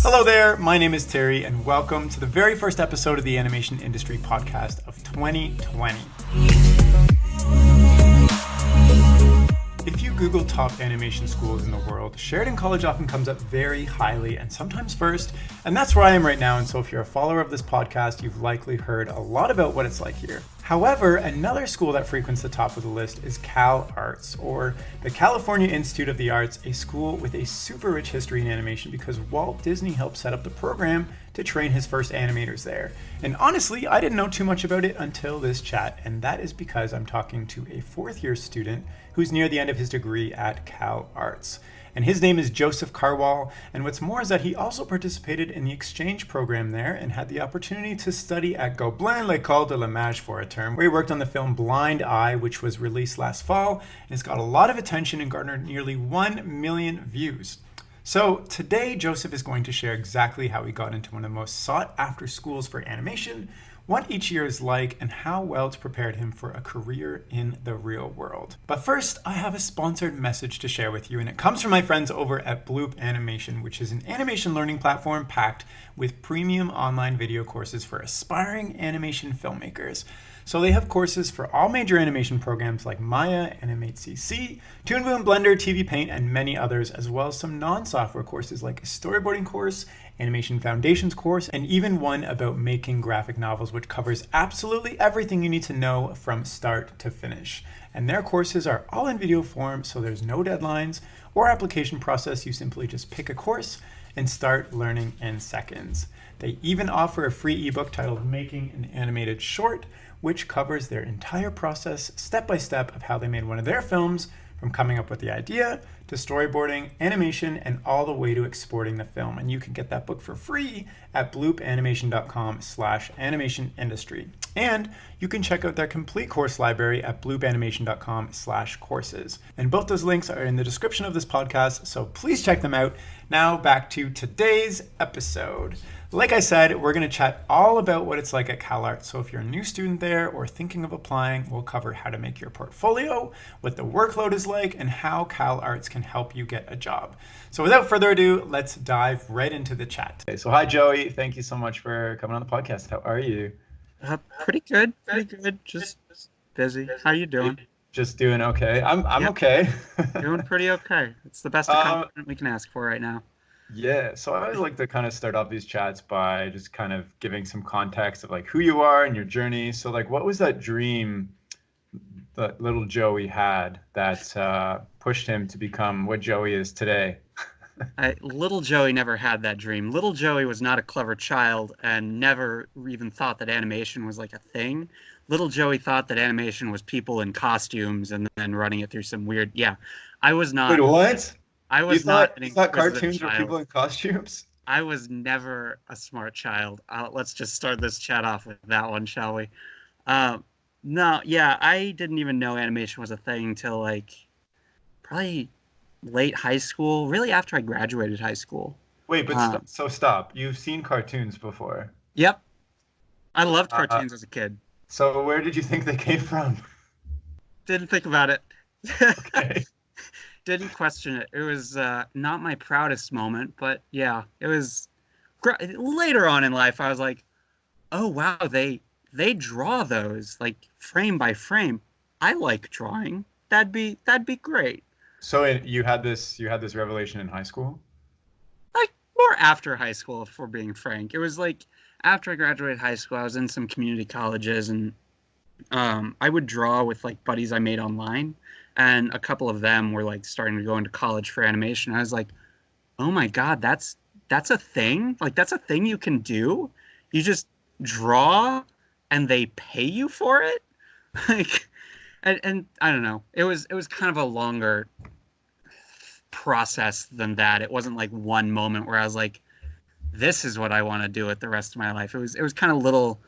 Hello there, my name is Terry, and welcome to the very first episode of the Animation Industry Podcast of 2020. If you Google top animation schools in the world, Sheridan College often comes up very highly and sometimes first, and that's where I am right now, and so if you're a follower of this podcast, you've likely heard a lot about what it's like here. However, another school that frequents the top of the list is Calarts, or the California Institute of the Arts, a school with a super rich history in animation because Walt Disney helped set up the program to train his first animators there. And honestly, I didn't know too much about it until this chat, and that is because I'm talking to a fourth year student who's near the end of his degree at Calarts. And his name is Joseph Karwal, and what's more is that he also participated in the exchange program there and had the opportunity to study at Gobelins L'Ecole De L'Image for a term, where he worked on the film Blind Eye, which was released last fall, and it's got a lot of attention and garnered nearly 1 million views. So today, Joseph is going to share exactly how he got into one of the most sought after schools for animation, what each year is like, and how well it's prepared him for a career in the real world. But first, I have a sponsored message to share with you, and it comes from my friends over at Bloop Animation, which is an animation learning platform packed with premium online video courses for aspiring animation filmmakers. So they have courses for all major animation programs like Maya, Animate CC, Toon Boom, Blender, TVPaint, and many others, as well as some non-software courses like a storyboarding course, animation foundations course, and even one about making graphic novels, which covers absolutely everything you need to know from start to finish. And their courses are all in video form, so there's no deadlines or application process. You simply just pick a course and start learning in seconds. They even offer a free ebook titled Making an Animated Short, which covers their entire process step by step of how they made one of their films, from coming up with the idea to storyboarding, animation, and all the way to exporting the film. And you can get that book for free at bloopanimation.com/animation industry. And you can check out their complete course library at bloopanimation.com/courses. And both those links are in the description of this podcast, so please check them out. Now back to today's episode. Like I said, we're going to chat all about what it's like at Calarts. So if you're a new student there or thinking of applying, we'll cover how to make your portfolio, what the workload is like, and how Calarts can help you get a job. So without further ado, let's dive right into the chat. Okay, so hi, Joey. Thank you so much for coming on the podcast. How are you? Pretty good. Just busy. How you doing? Just doing okay. I'm okay. Doing pretty okay. It's the best accomplishment we can ask for right now. Yeah, so I always like to kind of start off these chats by just kind of giving some context of like who you are and your journey. So like, what was that dream that little Joey had that pushed him to become what Joey is today? Little Joey never had that dream. Little Joey was not a clever child and never even thought that animation was like a thing. Little Joey thought that animation was people in costumes and then running it through some weird... Yeah, I was not... Wait, what? I was not an You thought inquisitive cartoons were child. people in costumes? I was never a smart child. Let's just start this chat off with that one, shall we? No, yeah, I didn't even know animation was a thing till like probably late high school, really after I graduated high school. Wait, but stop. You've seen cartoons before. Yep. I loved cartoons as a kid. So where did you think they came from? Didn't think about it. Okay. Didn't question it. It was not my proudest moment, but yeah, it was later on in life. I was like, oh wow, they draw those like frame by frame. I like drawing. That'd be great. So you had this revelation in high school? Like more after high school, if we're being frank. It was like after I graduated high school, I was in some community colleges, and I would draw with like buddies I made online. And a couple of them were like starting to go into college for animation. I was like, oh my God, that's a thing? Like that's a thing you can do? You just draw and they pay you for it? Like and I don't know. It was kind of a longer process than that. It wasn't like one moment where I was like, this is what I want to do with the rest of my life. It was kind of little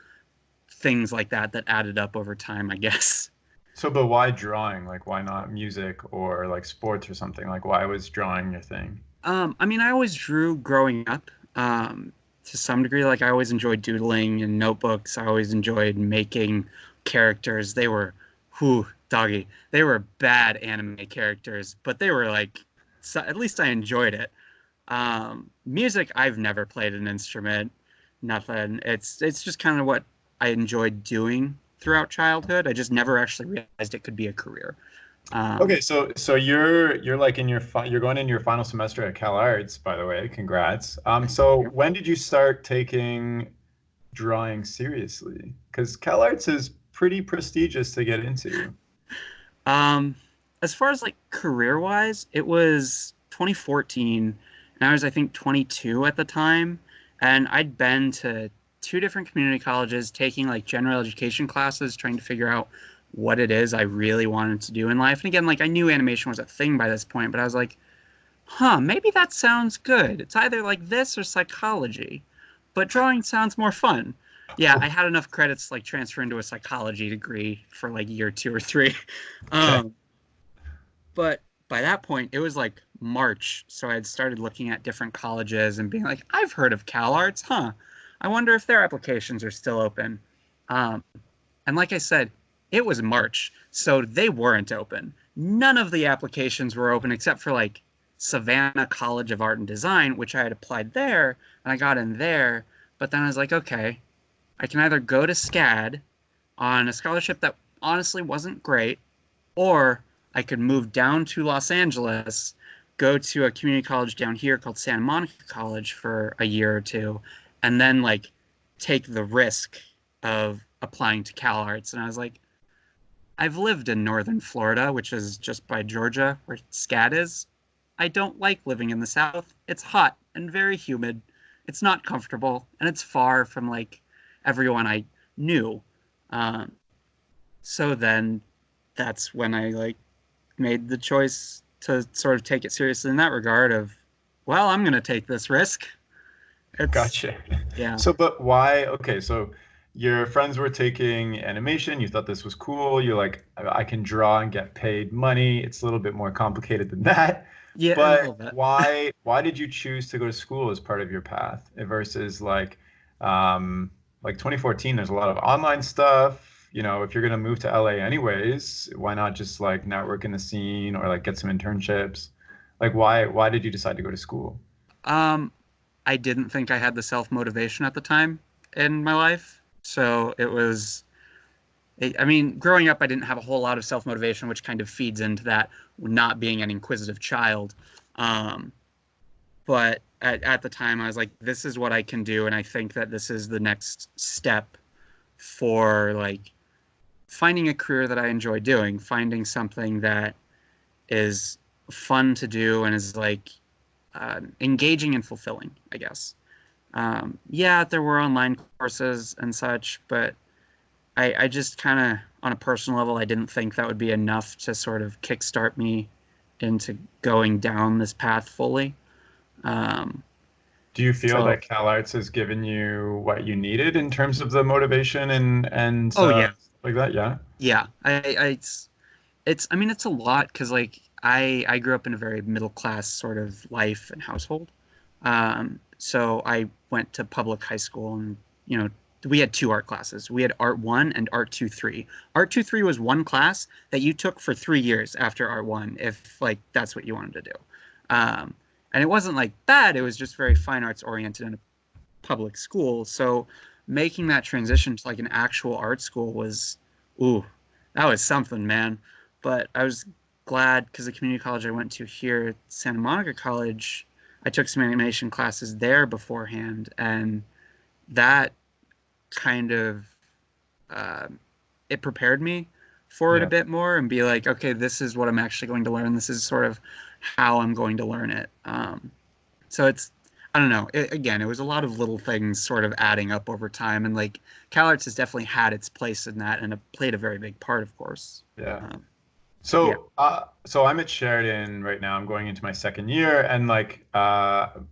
things like that added up over time, I guess. So, but why drawing? Like, why not music or like sports or something? Like, why was drawing your thing? I mean, I always drew growing up, to some degree. Like, I always enjoyed doodling in notebooks. I always enjoyed making characters. They were, doggy. They were bad anime characters, but they were like, so at least I enjoyed it. Music, I've never played an instrument, nothing. It's just kind of what I enjoyed doing throughout childhood. I just never actually realized it could be a career. Okay, Um, so you're like in your you're going in your final semester at Calarts, by the way. Congrats. So yeah. when did you start taking drawing seriously? Because Calarts is pretty prestigious to get into. Um, as far as like career wise, it was 2014, and I was I think 22 at the time, and I'd been to two different community colleges taking like general education classes, trying to figure out what it is I really wanted to do in life. And again, like I knew animation was a thing by this point, but I was like, huh, maybe that sounds good. It's either like this or psychology, but drawing sounds more fun. Yeah, I had enough credits to like transfer into a psychology degree for like year two or three. Okay. Um, but by that point, it was like March, so I had started looking at different colleges and being like, I've heard of CalArts, huh? I wonder if their applications are still open. Um, and like I said, it was March, so they weren't open. None of the applications were open except for like Savannah College of Art and Design, which I had applied there and I got in there. But then I was like, okay, I can either go to SCAD on a scholarship that honestly wasn't great, or I could move down to Los Angeles, go to a community college down here called Santa Monica College for a year or two, and then like take the risk of applying to CalArts. And I was like, I've lived in northern Florida, which is just by Georgia, where SCAD is. I don't like living in the South. It's hot and very humid. It's not comfortable, and it's far from like everyone I knew. Um, so then that's when I like made the choice to sort of take it seriously in that regard of, well, I'm going to take this risk. It's, Gotcha. yeah. So, but why? Okay, so your friends were taking animation. You thought this was cool. You're like, I can draw and get paid money. It's a little bit more complicated than that. Yeah, a But little bit. why did you choose to go to school as part of your path versus like 2014, there's a lot of online stuff. You know, if you're gonna move to LA anyways, why not just like network in the scene or like get some internships? Like why did you decide to go to school? Um, I didn't think I had the self motivation at the time in my life. So it was, I mean, growing up, I didn't have a whole lot of self motivation, which kind of feeds into that not being an inquisitive child. Um, but at the time, I was like, this is what I can do. And I think that this is the next step for like finding a career that I enjoy doing, finding something that is fun to do and is like engaging and fulfilling, I guess. Yeah, there were online courses and such, but I just kind of, on a personal level, I didn't think that would be enough to sort of kickstart me into going down this path fully. Um, Do you feel so, that CalArts has given you what you needed in terms of the motivation and oh yeah, stuff like that? Yeah. yeah. I mean, it's a lot because like I grew up in a very middle class sort of life and household. So I went to public high school and, you know, we had two art classes. We had Art 1 and Art 2 3. Art 2 3 was one class that you took for 3 years after Art 1, if like that's what you wanted to do. Um, and it wasn't like bad, it was just very fine arts oriented in a public school. So making that transition to like an actual art school was, ooh, that was something, man. But I was glad because the community college I went to here at Santa Monica College, I took some animation classes there beforehand, and that kind of uh, it prepared me for it a Yeah. bit more and be like, okay, this is what I'm actually going to learn. This is sort of how I'm going to learn it. So it's, I don't know. Again, it was a lot of little things sort of adding up over time, and like CalArts has definitely had its place in that and it played a very big part, of course. Yeah. Um, yeah. So I'm at Sheridan right now. I'm going into my second year, and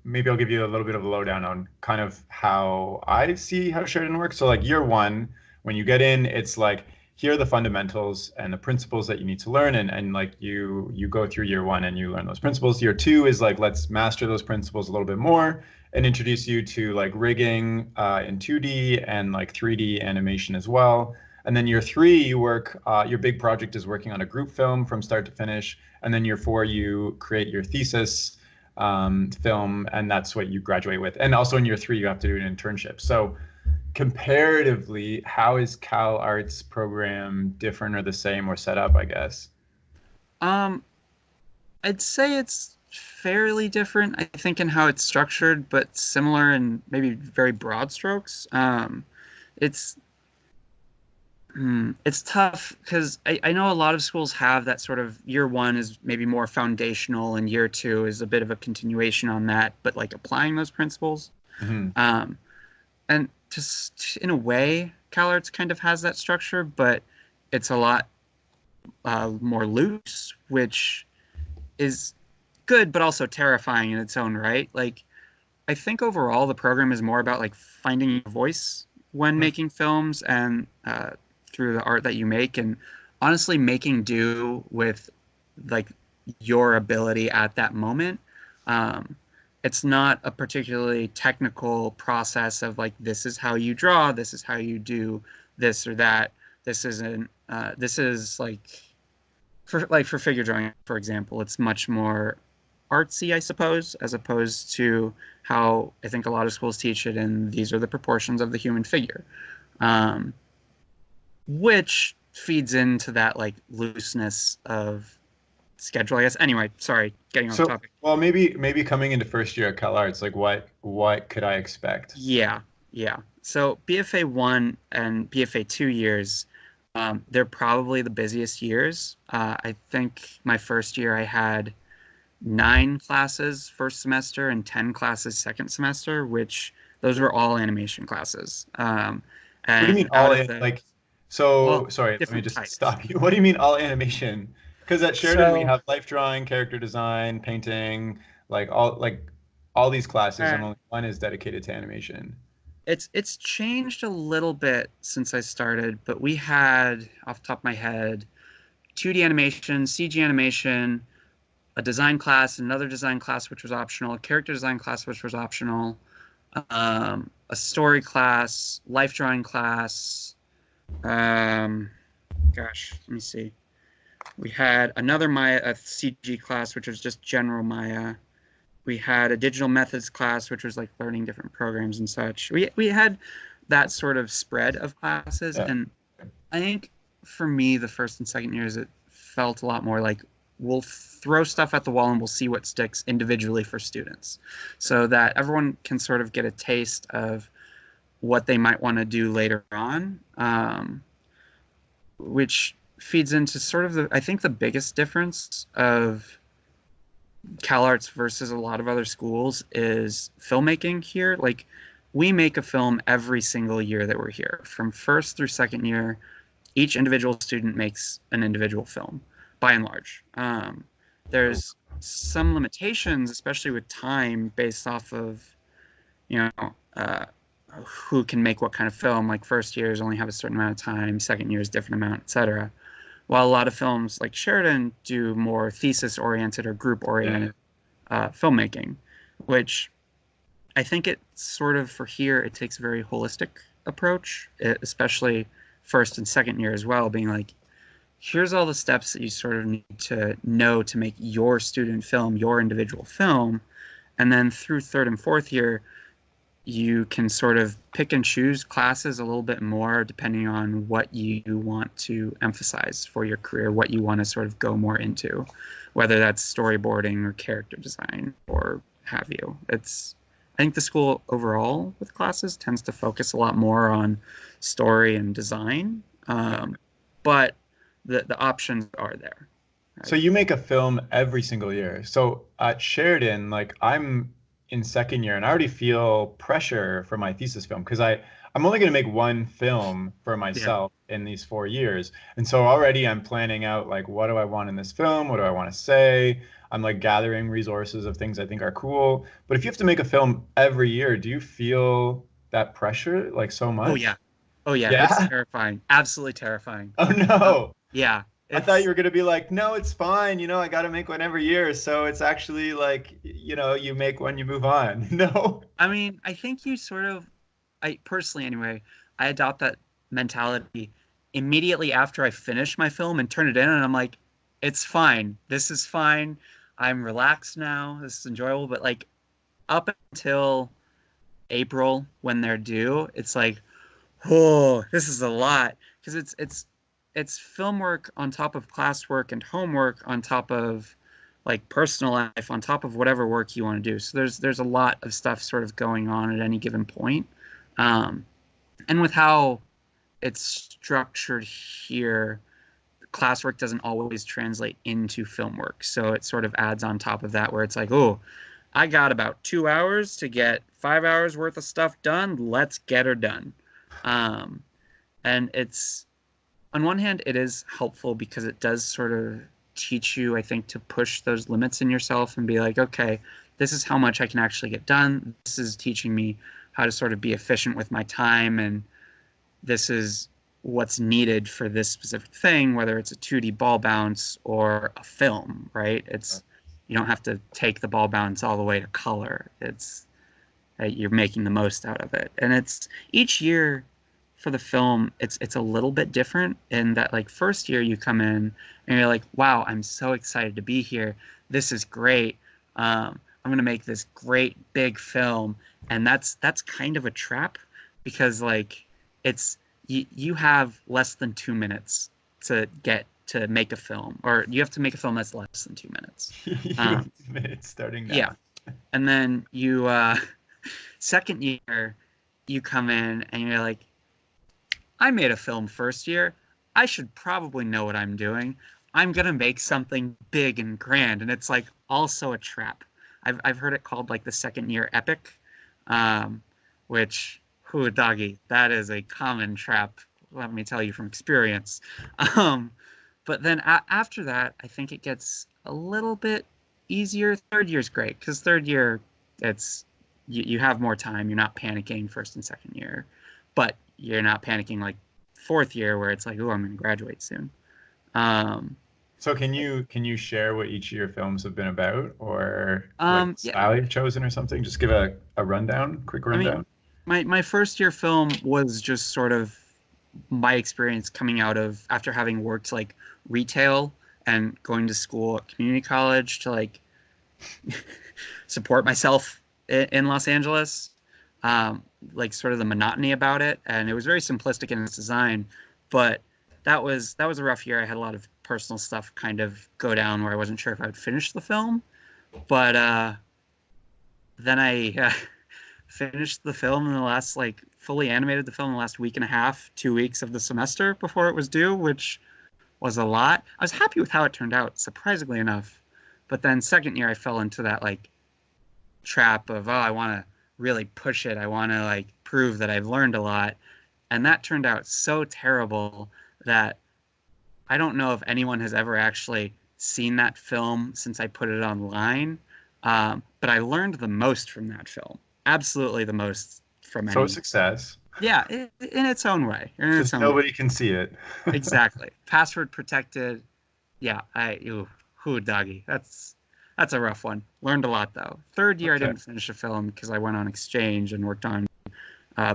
maybe I'll give you a little bit of a lowdown on kind of how I see how Sheridan works. So like year one, when you get in, it's like here are the fundamentals and the principles that you need to learn, and like you go through year one and you learn those principles. Year two is like let's master those principles a little bit more and introduce you to like rigging in 2D and like 3D animation as well. And then year three, you work, your big project is working on a group film from start to finish. And then year four, you create your thesis. film, and that's what you graduate with. And also in year 3, you have to do an internship. So comparatively, how is Cal Arts program different or the same or set up, I guess? Um, I'd say it's fairly different, I think, in how it's structured, but similar in maybe very broad strokes. It's it's tough because I know a lot of schools have that sort of year one is maybe more foundational and year two is a bit of a continuation on that, but like applying those principles. Hmm. Um, and just in a way, CalArts kind of has that structure, but it's a lot more loose, which is good, but also terrifying in its own right. Like, I think overall the program is more about like finding your voice when making films and through the art that you make, and honestly making do with like your ability at that moment. Um, it's not a particularly technical process of like this is how you draw, this is how you do this or that. This isn't. This is for figure drawing, for example, it's much more artsy, I suppose, as opposed to how I think a lot of schools teach it. And these are the proportions of the human figure, um, which feeds into that like looseness of schedule, I guess. Anyway, sorry, getting off So, topic. well, maybe coming into first year at Cal Arts, like what could I expect? Yeah, yeah. So BFA 1 and BFA 2 years, they're probably the busiest years. I think my first year I had 9 classes first semester and 10 classes second semester, which those were all animation classes. What do you mean And out all of in those, like? So well, sorry, let me different just types. stop you. What do you mean all animation? Because at Sheridan we So, have life drawing, character design, painting, like all these classes, and uh, only one is dedicated to animation. it's changed a little bit since I started, but we had, off the top of my head, 2D animation, CG animation, a design class, another design class which was optional, a character design class which was optional, a story class, life drawing class. Um, gosh, let me see. We had another Maya, a CG class, which was just general Maya. We had a digital methods class, which was like learning different programs and such. We had that sort of spread of classes, Yeah. and I think for me, the first and second years, it felt a lot more like we'll throw stuff at the wall and we'll see what sticks individually for students, so that everyone can sort of get a taste of what they might want to do later on, which feeds into sort of I think the biggest difference of CalArts versus a lot of other schools is filmmaking here. Like, we make a film every single year that we're here. From first through second year, each individual student makes an individual film, by and large. Oh. There's some limitations, especially with time, based off of, you know, who can make what kind of film. Like, first years only have a certain amount of time, second years different amount, etc. While a lot of films like Sheridan do more thesis oriented or group Yeah. oriented filmmaking, which I think it sort of for here it takes a very holistic approach, especially first and second year as well, being like, here's all the steps that you sort of need to know to make your student film, your individual film, and then through third and fourth year, you can sort of pick and choose classes a little bit more depending on what you want to emphasize for your career, what you want to sort of go more into, whether that's storyboarding or character design or have you. I think the school overall with classes tends to focus a lot more on story and design, but the options are there. So Right? you make a film every single year. So at Sheridan, like I'm in second year and I already feel pressure for my thesis film because I'm only going to make one film for Yeah. myself in these 4 years. And so already I'm planning out like what do I want in this film? What do I want to say? I'm like gathering resources of things I think are cool. But if you have to make a film every year, do you feel that pressure like so Oh much? yeah. Oh yeah. It's Yeah. terrifying. Absolutely terrifying. Oh Uh, no. yeah. I thought you It's were gonna be like, no, it's fine. I got to make one every year. So it's actually like, you make one, you move on. No. I mean, I think you sort of, I personally anyway, I adopt that mentality immediately after I finish my film and turn it in, and I'm like, it's fine. This is fine. I'm relaxed now. This is enjoyable. But like up until April when they're due, it's like, oh, this is a lot because it's film work on top of classwork and homework on top of like personal life on top of whatever work you want to do. So there's a lot of stuff sort of going on at any given point. Um, and with how it's structured here, classwork doesn't always translate into film work. So it sort of adds on top of that where it's like, oh, I got about 2 hours to get 5 hours worth of stuff done. Let's get her done. Um, and it's on one hand, it is helpful because it does sort of teach you, I think, to push those limits in yourself and be like, okay, this is how much I can actually get done. This is teaching me how to sort of be efficient with my time, and this is what's needed for this specific thing, whether it's a 2D ball bounce or a film, right? It's you don't have to take the ball bounce all the way to color. It's you're making the most out of it, and it's each year for the film, it's a little bit different in that like first year you come in and you're like, wow, I'm so excited to be here. This is great. I'm gonna make this great big film, and that's kind of a trap because like it's you have less than 2 minutes to get to make a film, or you have to make a film that's less than 2 minutes. Minutes starting now. Yeah, and then you second year you come in and you're like, I made a film first year. I should probably know what I'm doing. I'm gonna make something big and grand, and it's like also a trap. I've heard it called like the second year epic, which who doggy, that is a common trap. Let me tell you from experience. Um, but then after that, I think it gets a little bit easier. Third year's great because third year, it's you have more time. You're not panicking first and second year, but you're not panicking like fourth year where it's like, oh, I'm going to graduate soon. Um, So can you share what each of your films have been about, or like the yeah, style you've chosen or something? Just give a rundown, quick I mean, rundown. my first year film was just sort of my experience coming out of after having worked like retail and going to school at community college to like support myself in Los Angeles. Um, like sort of the monotony about it, and it was very simplistic in its design, but that was a rough year. I had a lot of personal stuff kind of go down where I wasn't sure if I would finish the film, but then I finished the film in the last like fully animated the film in the last week and a half, 2 weeks of the semester before it was due, which was a lot. I was happy with how it turned out, surprisingly enough. But then second year I fell into that like trap of, oh, I want to really push it. I want to like prove that I've learned a lot. And that turned out so terrible that I don't know if anyone has ever actually seen that film since I put it online. But I learned the most from that film. Absolutely the most from So any. success. Yeah, in its own way. In its Just own way. nobody can see it. Exactly. Password protected. Yeah, who doggy. That's a rough one. Learned a lot though. Third year I Okay. didn't finish a film because I went on exchange and worked on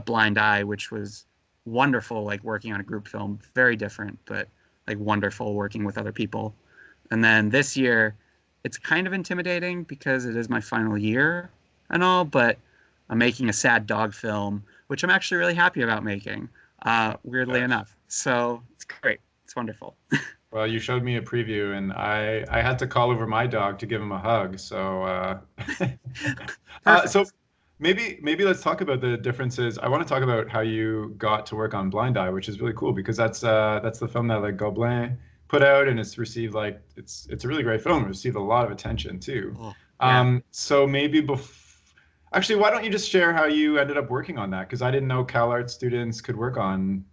Blind Eye, which was wonderful. Like working on a group film, very different, but like wonderful working with other people. And then this year, it's kind of intimidating because it is my final year and all, but I'm making a sad dog film, which I'm actually really happy about making. Weirdly Gosh. enough, so it's great. It's wonderful. Well, you showed me a preview, and I had to call over my dog to give him a hug. So so Perfect. maybe let's talk about the differences. I want to talk about how you got to work on Blind Eye, which is really cool because that's the film that like Gobelins put out, and it's received like it's a really great film. It received a lot of attention too. Oh, yeah. So maybe actually, why don't you just share how you ended up working on that? Because I didn't know Calarts students could work on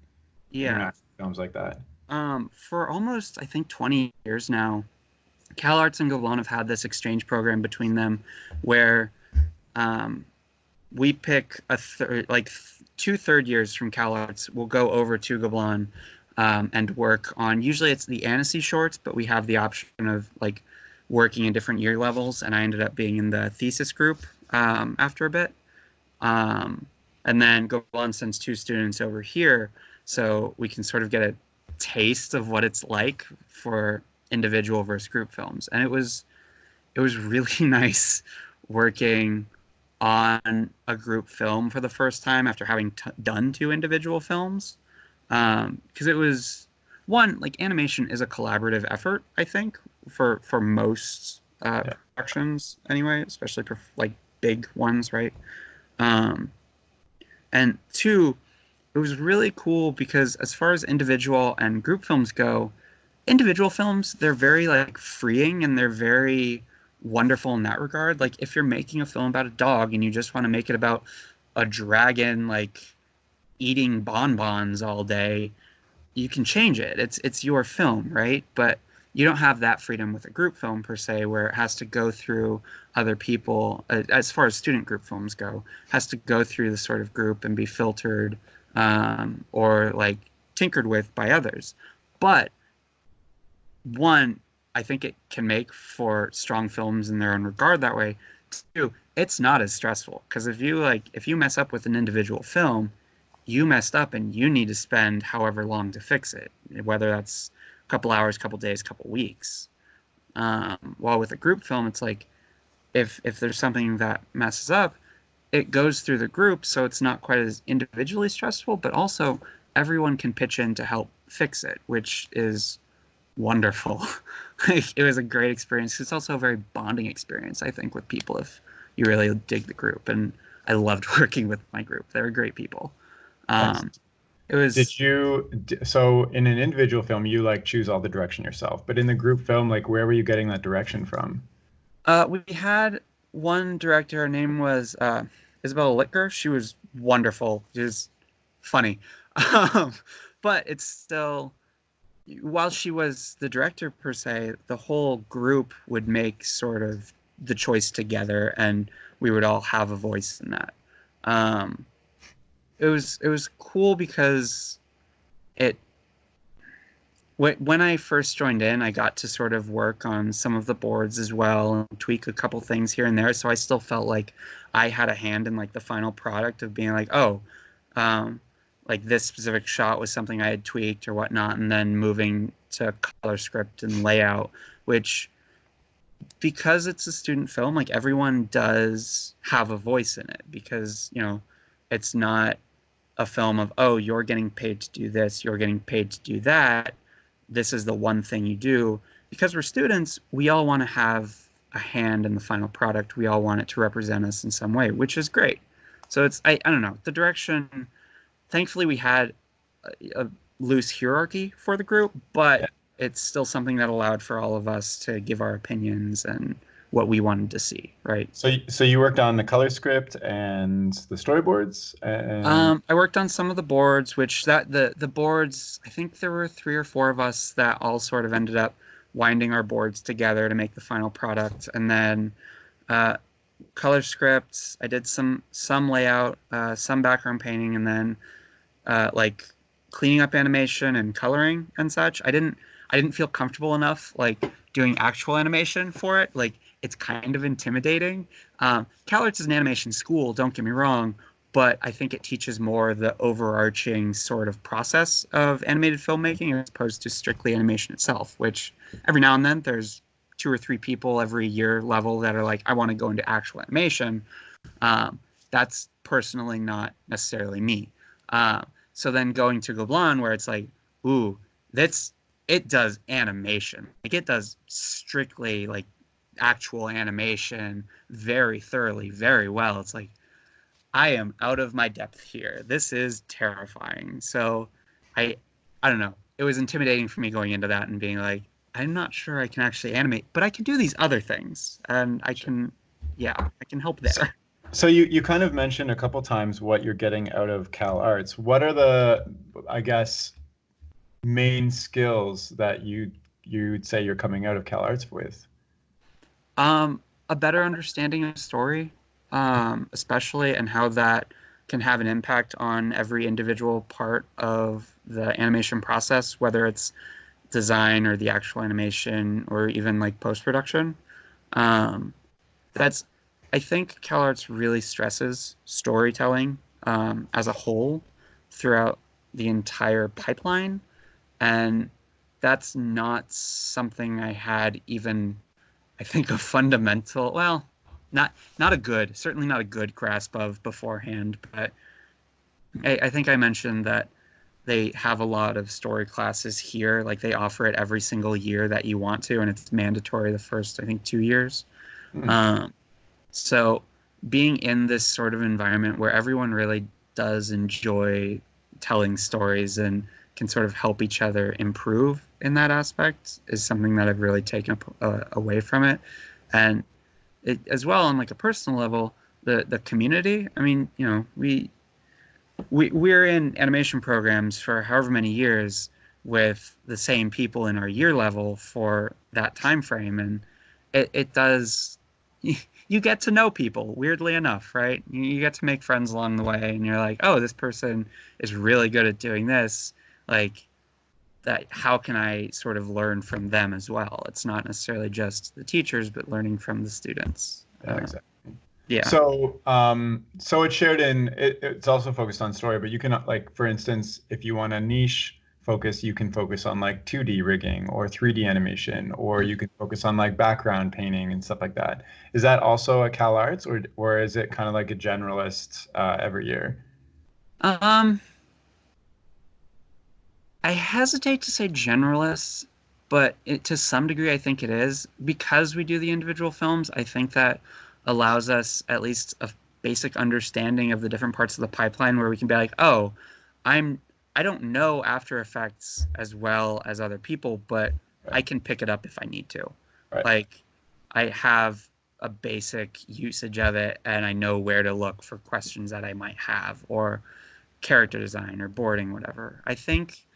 Yeah. international films like that. For almost, I think, 20 years now, CalArts and Gobelin have had this exchange program between them where um, we pick like two third years from CalArts will go over to Gobelin and work on, usually it's the Annecy shorts, but we have the option of like working in different year levels. And I ended up being in the thesis group after a bit. Um, and then Gobelin sends two students over here so we can sort of get a taste of what it's like for individual versus group films. And it was really nice working on a group film for the first time after having done two individual films. Because it was one, like animation is a collaborative effort, I think, for most Yeah. productions anyway, especially for like big ones, right? Um, and two, it was really cool because as far as individual and group films go, individual films, they're very like freeing and they're very wonderful in that regard. Like if you're making a film about a dog and you just want to make it about a dragon like eating bonbons all day, you can change it. It's your film, right? But you don't have that freedom with a group film per se, where it has to go through other people. As far as student group films go, has to go through the sort of group and be filtered or like tinkered with by others. But one, I think it can make for strong films in their own regard that way. Two, it's not as stressful because if you mess up with an individual film, you messed up and you need to spend however long to fix it, whether that's a couple hours, couple days, couple weeks. While with a group film, it's like if there's something that messes up, it goes through the group, so it's not quite as individually stressful, but also everyone can pitch in to help fix it, which is wonderful. It was a great experience. It's also a very bonding experience, I think, with people if you really dig the group. And I loved working with my group. They were great people. Nice. Um, it was So in an individual film, you like choose all the direction yourself, but in the group film, like where were you getting that direction from? we had one director. Her name was Isabella Litker. She was wonderful. She was funny. Um, but it's still, while she was the director per se, the whole group would make sort of the choice together, and we would all have a voice in that. Um, it was cool because it when I first joined in, I got to sort of work on some of the boards as well and tweak a couple things here and there. So I still felt like I had a hand in like the final product of being like, oh, um, like this specific shot was something I had tweaked or whatnot, and then moving to color script and layout, which because it's a student film, like everyone does have a voice in it because, it's not a film of, oh, you're getting paid to do this, you're getting paid to do that. This is the one thing you do. Because we're students, we all want to have a hand in the final product. We all want it to represent us in some way, which is great. So I don't know, the direction, thankfully we had a loose hierarchy for the group, but it's still something that allowed for all of us to give our opinions and what we wanted to see, right? So you worked on the color script and the storyboards and I worked on some of the boards, which the boards, I think there were three or four of us that all sort of ended up winding our boards together to make the final product. And then uh, color scripts, I did some layout, some background painting, and then like cleaning up animation and coloring and such. I didn't feel comfortable enough like doing actual animation for it. Like it's kind of intimidating. Calarts is an animation school, don't get me wrong, but I think it teaches more the overarching sort of process of animated filmmaking as opposed to strictly animation itself, which every now and then there's two or three people every year level that are like, I want to go into actual animation. That's personally not necessarily me. Uh, so then going to Gobelins, where it's like, ooh, that's it does animation. Like it does strictly like actual animation very thoroughly, very well. It's like I am out of my depth here. This is terrifying. So I I don't know. It was intimidating for me going into that and being like, I'm not sure I can actually animate, but I can do these other things. And I can help so, there. so you kind of mentioned a couple times what you're getting out of Cal Arts. What are the, I guess, main skills that you'd say you're coming out of Cal Arts with? A better understanding of story, especially, and how that can have an impact on every individual part of the animation process, whether it's design or the actual animation or even like post-production. Um, that's, I think CalArts really stresses storytelling as a whole throughout the entire pipeline. And that's not something I had even I think a fundamental, well, not a good, certainly not a good grasp of beforehand, but I think I mentioned that they have a lot of story classes here. Like they offer it every single year that you want to, and it's mandatory the first, I think, 2 years. Hmm. Um, so being in this sort of environment where everyone really does enjoy telling stories and can sort of help each other improve in that aspect is something that I've really taken away from it. And it, as well on like a personal level, the community. I mean, we're in animation programs for however many years with the same people in our year level for that time frame, and it does you get to know people weirdly enough, right? You get to make friends along the way, and you're like, oh, this person is really good at doing this, like that. How can I sort of learn from them as well? It's not necessarily just the teachers, but learning from the students. Yeah, exactly. Yeah. So it's shared in it's also focused on story, but you can like for instance, if you want a niche focus, you can focus on like 2D rigging or 3D animation, or you can focus on like background painting and stuff like that. Is that also a CalArts or is it kind of like a generalist every year? Um, I hesitate to say generalists, but to some degree, I think it is because we do the individual films. I think that allows us at least a basic understanding of the different parts of the pipeline where we can be like, oh, I'm I don't know After Effects as well as other people, but I Right, can pick it up if I need to. right. Like I have a basic usage of it and I know where to look for questions that I might have or character design or boarding, whatever. I think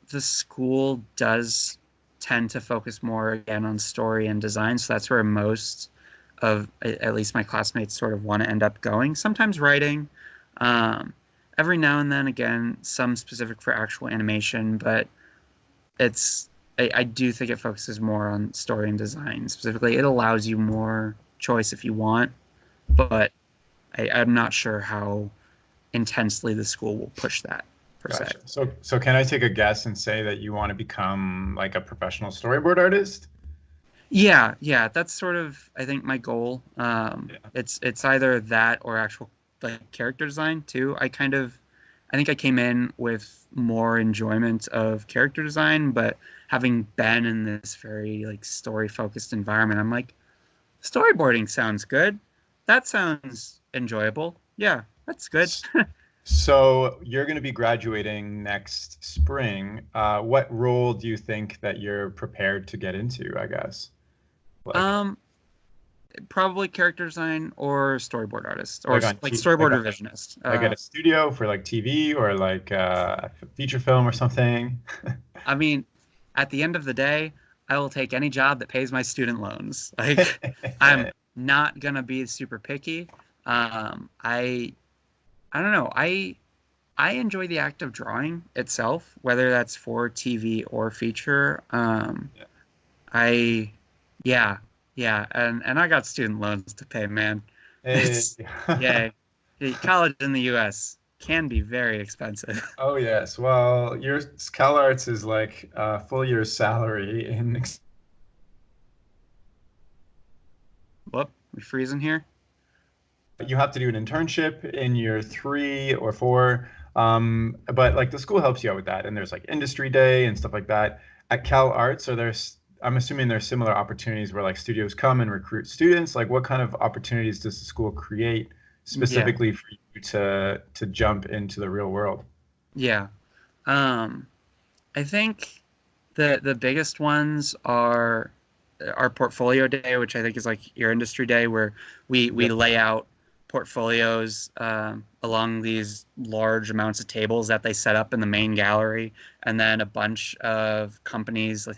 the school does tend to focus more again on story and design. So that's where most of at least my classmates sort of want to end up going. Sometimes writing, um, every now and then again, some specific for actual animation, but it's I do think it focuses more on story and design specifically. It allows you more choice if you want, but I'm not sure how intensely the school will push that per se. Gotcha. So can I take a guess and say that you want to become like a professional storyboard artist? Yeah, yeah, that's sort of I think my goal. Yeah. It's either that or actual like character design too. I think I came in with more enjoyment of character design, but having been in this very like story focused environment, I'm like storyboarding sounds good. That sounds enjoyable. Yeah, that's good. So you're going to be graduating next spring. What role do you think that you're prepared to get into, I guess? Like Um, Probably character design or storyboard artist or like on like T storyboard revisionist. like at a studio for like TV or like a feature film or something? I mean, at the end of the day, I will take any job that pays my student loans. Like, I'm not gonna be super picky. I don't know. I enjoy the act of drawing itself, whether that's for TV or feature. Yeah. I, yeah, yeah, and I got student loans to pay, man. Hey. It's yay. College in the U.S. can be very expensive. Oh yes. Well, your CalArts is like a full year's salary in Whoop, we freezing here? you have to do an internship in year 3 or 4. But like the school helps you out with that, and there's like industry day and stuff like that. At Cal Arts, or there's I'm assuming there's similar opportunities where like studios come and recruit students. Like what kind of opportunities does the school create Yeah, specifically for you to jump into the real world? yeah. Um, I think the biggest ones are our portfolio day, which I think is like your industry day, where we Yep. lay out portfolios along these large amounts of tables that they set up in the main gallery, and then a bunch of companies. I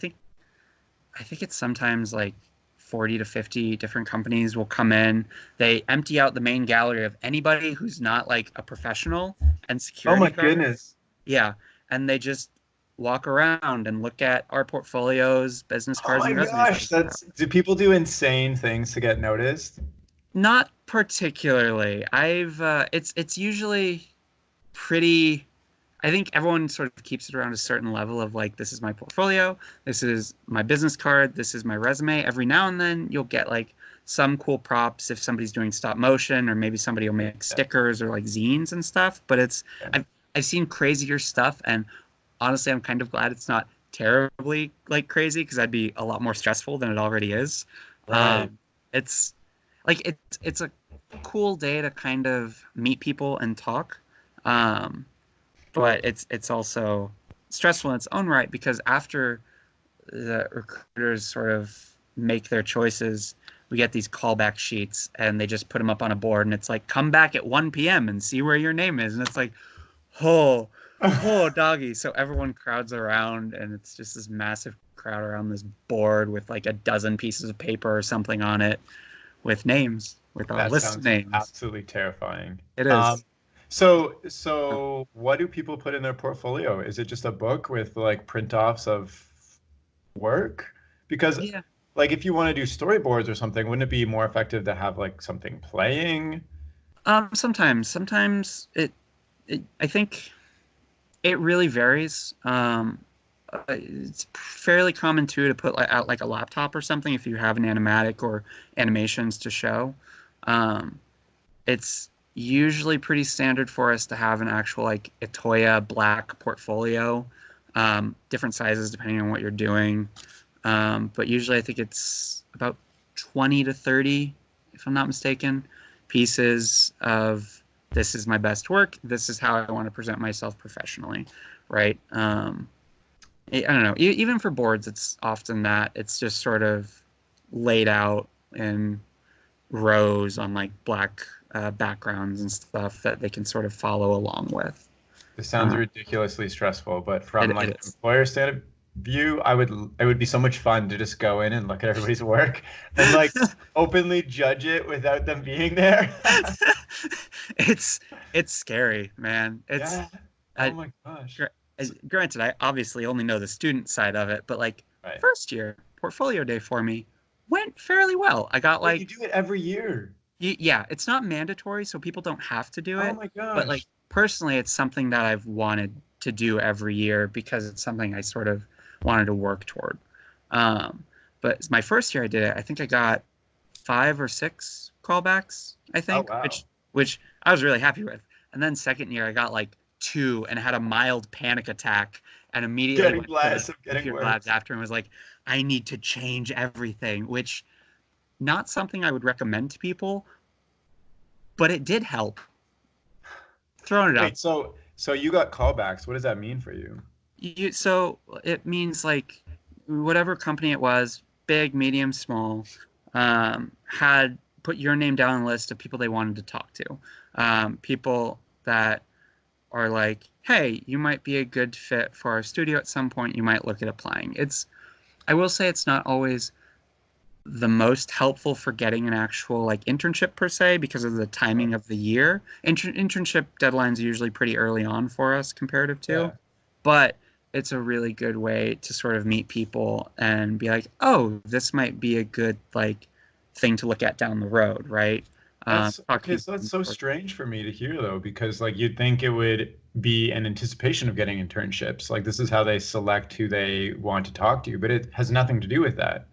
think it's sometimes like 40 to 50 different companies will come in. They empty out the main gallery of anybody who's not like a professional and Oh my security guards. goodness. Yeah, and they just walk around and look at our portfolios, business Oh cards, my and resumes and gosh, stuff. that's do people do insane things to get noticed? Not particularly. It's usually pretty. I think everyone sort of keeps it around a certain level of like, this is my portfolio, this is my business card, this is my resume. Every now and then you'll get like some cool props if somebody's doing stop motion, or maybe somebody will make Yeah. stickers or like zines and stuff. But Yeah. I've seen crazier stuff, and honestly, I'm kind of glad it's not terribly like crazy, because that'd be a lot more stressful than it already is. Right. It's like it's a cool day to kind of meet people and talk. Um, but it's also stressful in its own right, because after the recruiters sort of make their choices, we get these callback sheets and they just put them up on a board, and it's like, come back at 1 p.m. and see where your name is. And it's like, oh, oh, doggy. So everyone crowds around, and it's just this massive crowd around this board with like a dozen pieces of paper or something on it with names, with a That list of sounds names. absolutely terrifying. It is. So what do people put in their portfolio? Is it just a book with like print-offs of work? Because Yeah. like if you want to do storyboards or something, wouldn't it be more effective to have like something playing? Sometimes I think it really varies. It's fairly common too to put like out like a laptop or something if you have an animatic or animations to show. Um, it's usually pretty standard for us to have an actual like Etoya black portfolio, different sizes depending on what you're doing. But usually I think it's about 20 to 30, if I'm not mistaken, pieces of, this is my best work, this is how I want to present myself professionally, right? I don't know. Even for boards, it's often that it's just sort of laid out in rows on like black backgrounds and stuff that they can sort of follow along with. This sounds Uh, ridiculously stressful, but from it like an is. employer stand of view, it would be so much fun to just go in and look at everybody's work and like openly judge it without them being there. it's it's scary, man. Yeah. Oh I, my gosh. gr- Granted, I obviously only know the student side of it, but like Right. first year portfolio day for me went fairly well. I got But you like, do it every year. yeah, it's not mandatory, so people don't have to do Oh it. my But like gosh. personally, it's something that I've wanted to do every year because it's something I sort of wanted to work toward. Um, but it's my first year I did it. I think I got 5 or 6 callbacks, I Oh think, wow. which I was really happy with. And then second year I got like 2 and had a mild panic attack, and immediately Getting went to less of getting computer labs worse. after and was like, I need to change everything, which not something I would recommend to people, but it did help. Throwing it out. Wait, so you got callbacks. What does that mean for you? So it means like whatever company it was, big, medium, small, had put your name down on the list of people they wanted to talk to. People that are like, hey, you might be a good fit for our studio at some point. You might look at applying. I will say it's not always the most helpful for getting an actual like internship per se, because of the Right. timing of the year. Internship deadlines are usually pretty early on for us comparative to, Yeah. but it's a really good way to sort of meet people and be like, oh, this might be a good like thing to look at down the road, right? That's Talk to okay, people. so that's so strange for me to hear though, because like you'd think it would be an anticipation of getting internships. Like this is how they select who they want to talk to, but it has nothing to do with that.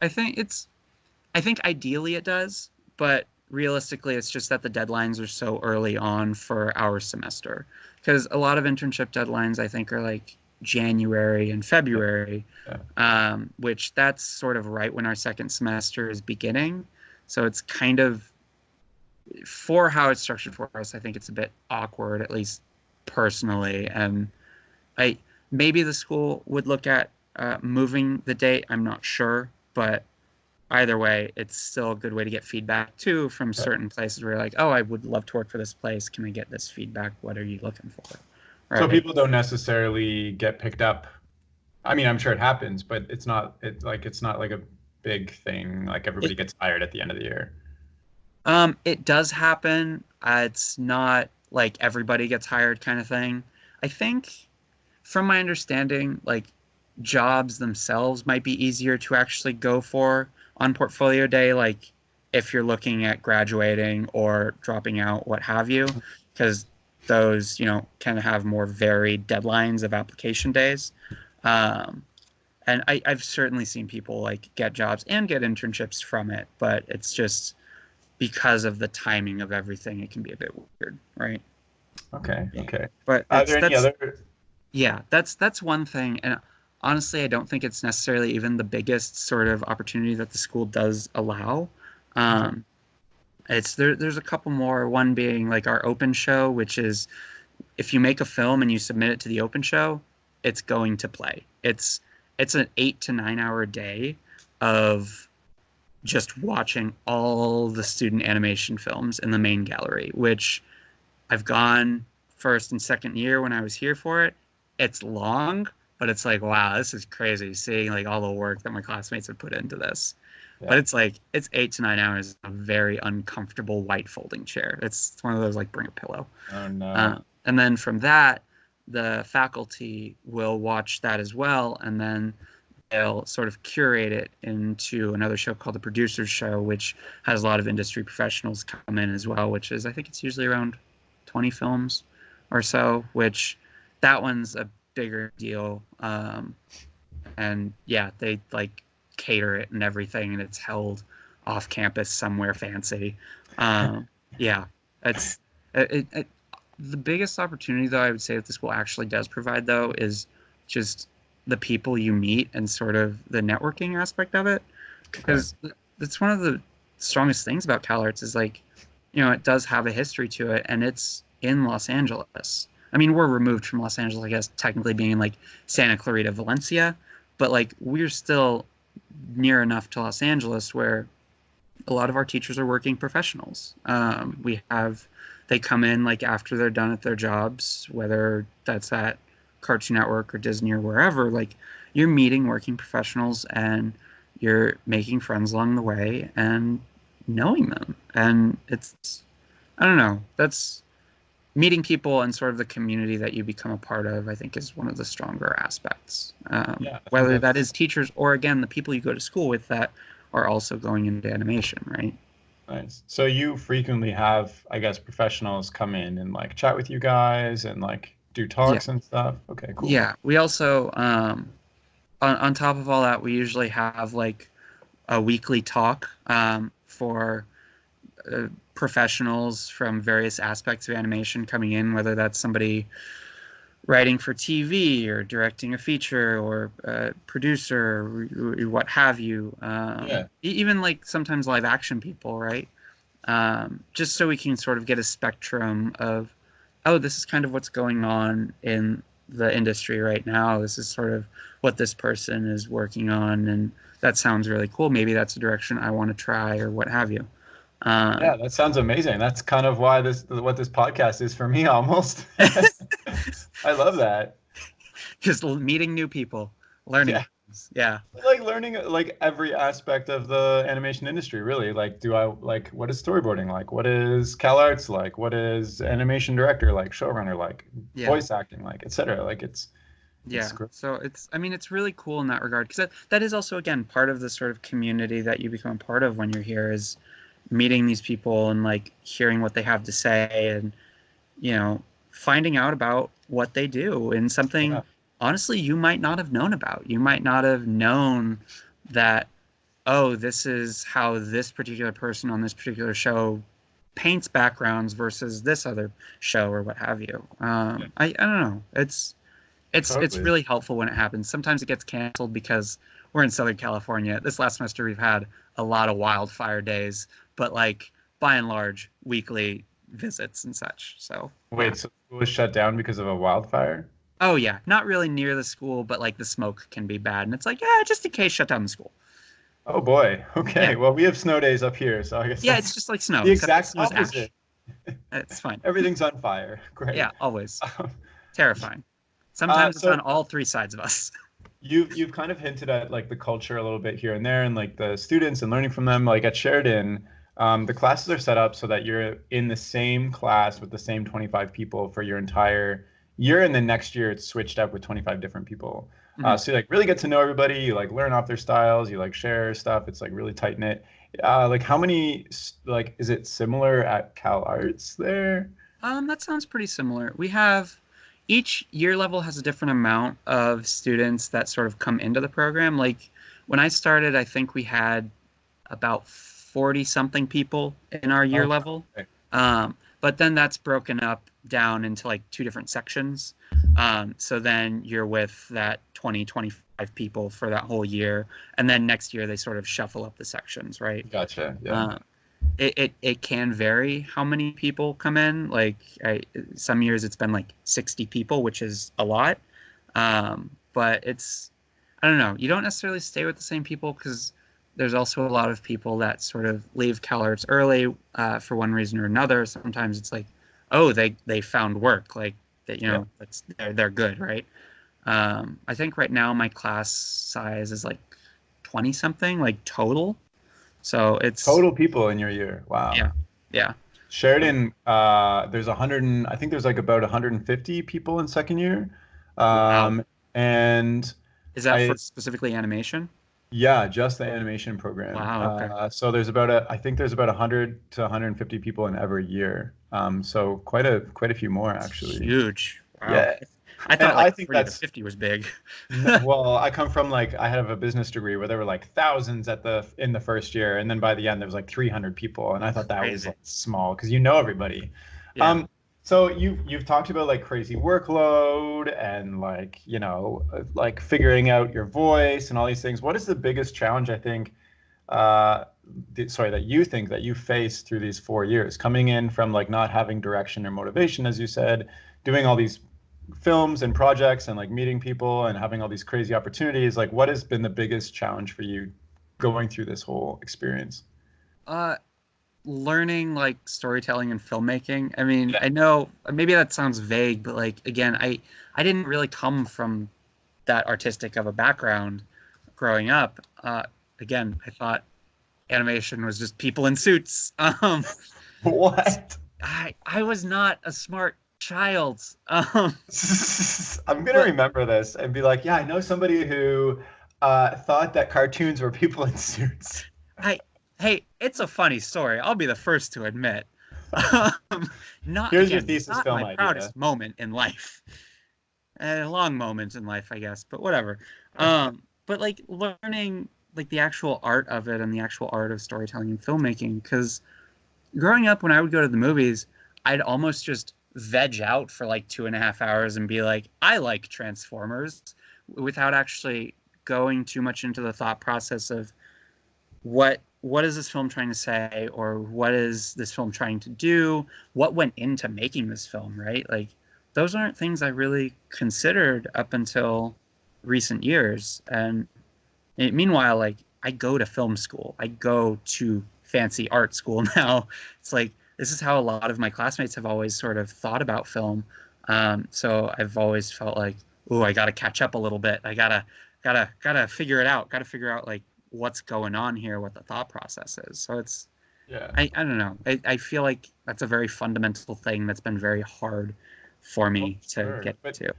I think it's I think ideally it does, but realistically, it's just that the deadlines are so early on for our semester. Because a lot of internship deadlines, I think, are like January and Yeah. February, Yeah. which that's sort of right when our second semester is beginning. So it's kind of, for how it's structured for us, I think it's a bit awkward, at least personally. And I maybe the school would look at moving the date. I'm not sure, but either way, it's still a good way to get feedback too from Right. certain places where you're like, oh, I would love to work for this place. Can I get this feedback? What are you looking for? So Right. people don't necessarily get picked up. I mean, I'm sure it happens, but it's not like a big thing. Like everybody It gets hired at the end of the year. it does happen. It's not like everybody gets hired kind of thing. I think from my understanding, like jobs themselves might be easier to actually go for on portfolio day, like if you're looking at graduating or dropping out, what have you, because those, can have more varied deadlines of application days. And I've certainly seen people like get jobs and get internships from it, but it's just because of the timing of everything, it can be a bit weird, right? Okay. Yeah. Okay. But Are there any other? that's one thing. And honestly, I don't think it's necessarily even the biggest sort of opportunity that the school does allow. Okay. Um, there's a couple more. One being like our open show, which is if you make a film and you submit it to the open show, it's going to play. It's an 8 to 9 hour day of just watching all the student animation films in the main gallery, which I've gone first and second year when I was here for it. It's long, but it's like, wow, this is crazy seeing like all the work that my classmates have put into this. But Yeah. it's 8 to 9 hours in a very uncomfortable white folding chair. It's one of those like bring a pillow. Oh no. And then from that, the faculty will watch that as well, and then they'll sort of curate it into another show called the Producers Show, which has a lot of industry professionals come in as well, which is, I think it's usually around 20 films or so, which that one's a bigger deal. And yeah, they like cater it and everything, and it's held off campus somewhere fancy. Yeah, it's the biggest opportunity though I would say that the school actually does provide though is just the people you meet and sort of the networking aspect of it, Okay. because that's one of the strongest things about Calarts is like, it does have a history to it, and it's in Los Angeles. I mean, we're removed from Los Angeles, I guess, technically being in like Santa Clarita, Valencia, but like we're still near enough to Los Angeles where a lot of our teachers are working professionals. They come in like after they're done at their jobs, whether that's at Cartoon Network or Disney or wherever, like you're meeting working professionals and you're making friends along the way and knowing them. And I don't know, that's meeting people and sort of the community that you become a part of, I think is one of the stronger aspects. Yeah, I think Whether that that's is teachers or again, the people you go to school with that are also going into animation, right? nice. So you frequently have, I guess, professionals come in and like chat with you guys and like do Yeah. talks and stuff. Okay, cool. Yeah. We also, on top of all that, we usually have like a weekly talk for professionals from various aspects of animation coming in, whether that's somebody writing for TV or directing a feature or a producer or what have you. Yeah. Even like sometimes live action people, right? Just so we can sort of get a spectrum of, oh, this is kind of what's going on in the industry right now. This is sort of what this person is working on, and that sounds really cool. Maybe that's a direction I want to try, or what have you. Yeah, Um, that sounds amazing. That's kind of why what this podcast is for me almost. I love that. just meeting new people, learning Yeah. things. Yeah. Like learning like every aspect of the animation industry, really. Like, do I like what is storyboarding like? What is Calarts like? What is animation director like? Showrunner like? Yeah. Voice acting like, etc. Like it's Yeah. great. So I mean, it's really cool in that regard because that is also, again, part of the sort of community that you become a part of when you're here is meeting these people and like hearing what they have to say and, you know, finding out about what they do and something Yeah. honestly you might not have known about. You might not have known that, oh, this is how this particular person on this particular show paints backgrounds versus this other show or what have you. Yeah. I don't know. It's Totally. really helpful when it happens. Sometimes it gets canceled because we're in Southern California. This last semester we've had a lot of wildfire days, but like by and large, weekly visits and such. So yeah. Wait, so school was shut down because of a wildfire? Oh yeah, not really near the school, but like the smoke can be bad, and it's like, yeah, just in case, shut down the school. Oh boy. Yeah, Okay. Well, we have snow days up here, so I guess yeah, it's that's just like snow, the except the exact snow's ash. opposite. It's fine. Everything's on fire. Great. Yeah, always Um, terrifying. Sometimes it's on so all three sides of us. you've kind of hinted at like the culture a little bit here and there, and like the students and learning from them. Like at Sheridan, the classes are set up so that you're in the same class with the same 25 people for your entire year, and then next year it's switched up with 25 different people. Mhm. So you like really get to know everybody. You like learn off their styles. You like share stuff. It's like really tight knit. Like how many like is it similar at Cal Arts there? That sounds pretty similar. We have each year level has a different amount of students that sort of come into the program. Like when I started, I think we had about 40 something people in our year Oh, level. okay. But then that's broken up down into like two different sections. So then you're with that 20, 25 people for that whole year. And then next year they sort of shuffle up the sections, right? Gotcha. Yeah. Uh, it can vary how many people come in. Like some years it's been like 60 people, which is a lot. But it's, I don't know. You don't necessarily stay with the same people because there's also a lot of people that sort of leave Calarts early for one reason or another. Sometimes it's like, oh, they found work, like that, Yeah. that's they're good, right? I think right now my class size is like 20 something, like total. So it's Total people in your year. Wow. yeah, yeah. Sheridan, there's 100 and I think there's like about 150 people in second year. Wow. And Is that for I specifically animation? yeah, just the animation program. Wow. Okay. So there's I think there's about 100 to 150 people in every year. So quite a few more That's actually. huge. Wow. Yeah. I And thought like I think 30 to that's 50 was big. well, I come from like I have a business degree where there were like thousands at the in the first year, and then by the end there was like 300 people, and I thought that was Crazy. like small because you know everybody. Yeah. Um, so you've talked about like crazy workload and like like figuring out your voice and all these things. What is the biggest challenge I think? Sorry, that you think that you faced through these 4 years, coming in from like not having direction or motivation, as you said, doing all these films and projects and like meeting people and having all these crazy opportunities. Like, what has been the biggest challenge for you going through this whole experience? Uh, Learning like storytelling and filmmaking. I mean, Yeah. I know maybe that sounds vague, but like again, I didn't really come from that artistic of a background growing up. Again, I thought animation was just people in suits. What? I was not a smart child. I'm gonna But remember this and be like, yeah, I know somebody who thought that cartoons were people in suits. I hey, it's a funny story. I'll be the first to admit. Not Here's your again, thesis not film my idea. proudest moment in life. A long moment in life, I guess, but whatever. But like learning like the actual art of it and the actual art of storytelling and filmmaking, because growing up when I would go to the movies, I'd almost just veg out for like 2.5 hours and be like, I like Transformers, without actually going too much into the thought process of what is this film trying to say, or what is this film trying to do, what went into making this film, right? Like those aren't things I really considered up until recent years. And meanwhile, like I go to film school, I go to fancy art school now. It's like this is how a lot of my classmates have always sort of thought about film. So I've always felt like, oh, I got to catch up a little bit. I gotta figure it out. Got to figure out like what's going on here, what the thought process is. So it's Yeah, I don't know. I feel like that's a very fundamental thing that's been very hard for well, me to sure. get to.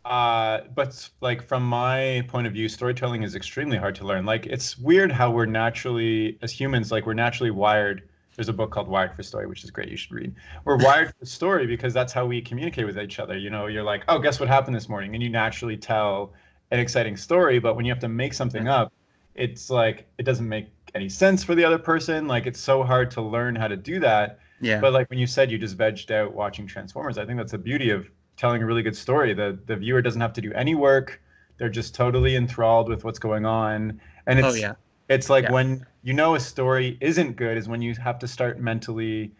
But like from my point of view, storytelling is extremely hard to learn. Like it's weird how we're naturally, as humans, like we're naturally wired. There's a book called Wired for Story, which is great. You should read. We're wired for story because that's how we communicate with each other. You're like, oh, guess what happened this morning? And you naturally tell an exciting story. But when you have to make Yeah. something up, it's like it doesn't make any sense for the other person. Like it's so hard to learn how to do that. Yeah. But like when you said you just vegged out watching Transformers, I think that's the beauty of telling a really good story. The viewer doesn't have to do any work. They're just totally enthralled with what's going on. And Oh yeah. it's like Yeah. when you know a story isn't good is when you have to start mentally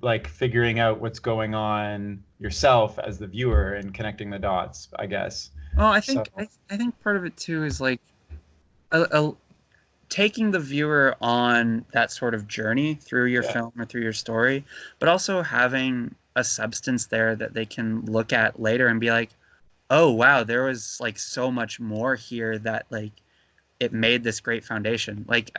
like figuring out what's going on yourself as the viewer and connecting the dots, I guess. Well, So I think part of it too is like a taking the viewer on that sort of journey through your yeah, film or through your story, but also having a substance there that they can look at later and be like, oh wow, there was like so much more here that like it made this great foundation. Like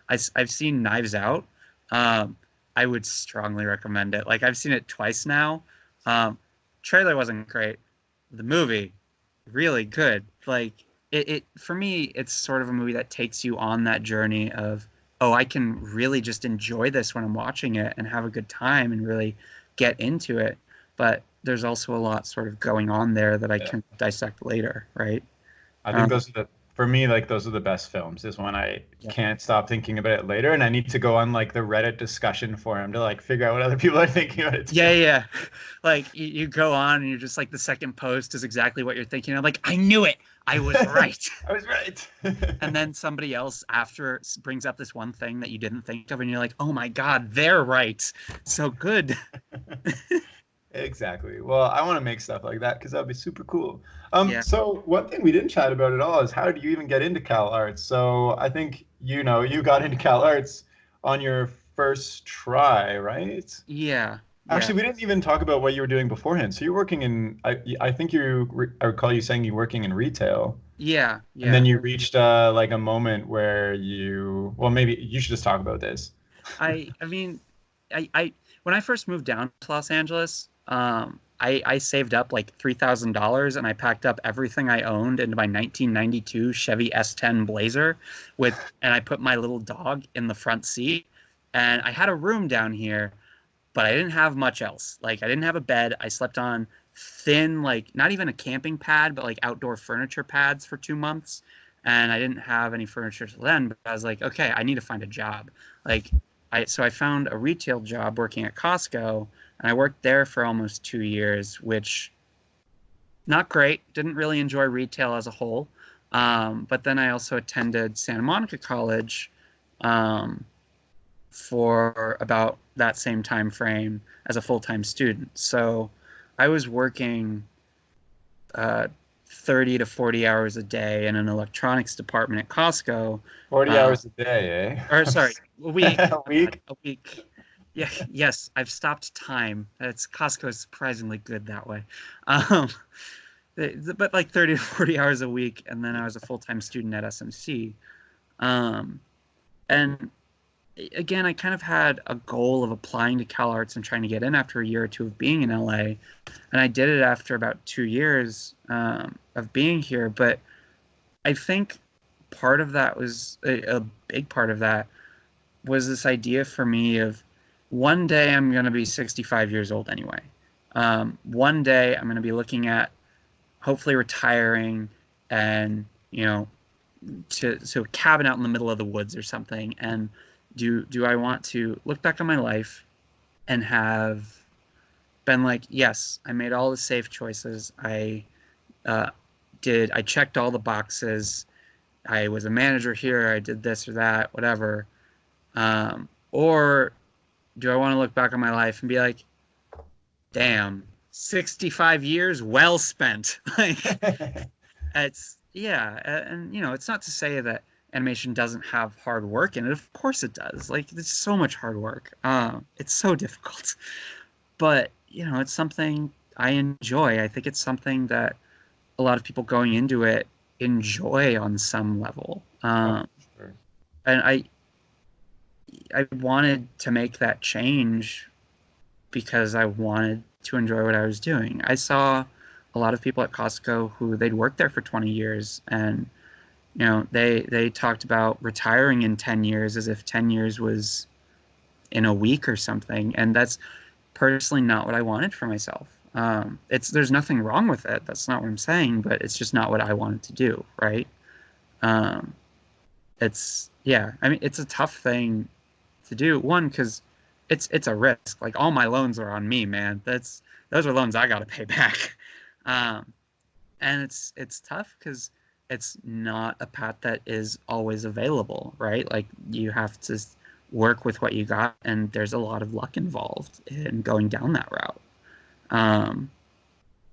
I've seen Knives Out. Um, I would strongly recommend it. Like I've seen it twice now. Um, Trailer wasn't great. The movie, really good. Like it for me, it's sort of a movie that takes you on that journey of, oh, I can really just enjoy this when I'm watching it and have a good time and really get into it, but there's also a lot sort of going on there that I Yeah. can dissect later, right? I think Um, those are for me, like those are the best films, is when I yeah. can't stop thinking about it later and I need to go on like the Reddit discussion forum to like figure out what other people are thinking about it Yeah, too. yeah. Like you go on and you're just like the second post is exactly what you're thinking. I'm like, I knew it. I was right. I was right. And then somebody else after brings up this one thing that you didn't think of, and you're like, oh my God, they're right. So good. Exactly. Well, I want to make stuff like that because that'd be super cool. Yeah. So one thing we didn't chat about at all is how did you even get into Cal Arts? So I think you got into Cal Arts on your first try, right? Yeah. Yeah. Actually, we didn't even talk about what you were doing beforehand. So you're working in, I think I recall you saying you're working in retail, Yeah. and then Yeah. you reached like a moment where well, maybe you should just talk about this. I mean, I when I first moved down to Los Angeles, I saved up like $3,000 and I packed up everything I owned into my 1992 Chevy S10 Blazer and I put my little dog in the front seat, and I had a room down here, but I didn't have much else. Like I didn't have a bed. I slept on thin, like not even a camping pad, but like outdoor furniture pads for 2 months. And I didn't have any furniture till then, but I was like, okay, I need to find a job. Like so I found a retail job working at Costco, and I worked there for almost 2 years, which not great. Didn't really enjoy retail as a whole. But then I also attended Santa Monica College, um, for about that same time frame as a full-time student. So I was working uh, 30 to 40 hours a day in an electronics department at Costco. 40 Uh, hours a day, eh? or sorry, a week. A week? A week. Yeah, yes, I've stopped time. That's Costco is surprisingly good that way. Um, but like 30 to 40 hours a week, and then I was a full-time student at SMC. Um, and again, I kind of had a goal of applying to CalArts and trying to get in after a year or two of being in LA. And I did it after about 2 years of being here. But I think part of that was a big part of that was this idea for me of one day I'm going to be 65 years old anyway. One day I'm going to be looking at hopefully retiring and, to a cabin out in the middle of the woods or something. And do I want to look back on my life and have been like, yes, I made all the safe choices. Uh, I checked all the boxes. I was a manager here. I did this or that, whatever. Or do I want to look back on my life and be like, damn, 65 years well spent. Like, it's, yeah. And, it's not to say that animation doesn't have hard work in it. Of course it does. Like, there's so much hard work. It's so difficult. But, it's something I enjoy. I think it's something that a lot of people going into it enjoy on some level. Oh, sure. And I wanted to make that change because I wanted to enjoy what I was doing. I saw a lot of people at Costco who they'd worked there for 20 years, and they talked about retiring in 10 years as if 10 years was in a week or something, and that's personally not what I wanted for myself. There's nothing wrong with it. That's not what I'm saying, but it's just not what I wanted to do, right? Yeah, I mean, it's a tough thing to do. One, because it's a risk. Like all my loans are on me, man. Those are loans I got to pay back. And it's tough because it's not a path that is always available, right? Like you have to work with what you got, and there's a lot of luck involved in going down that route.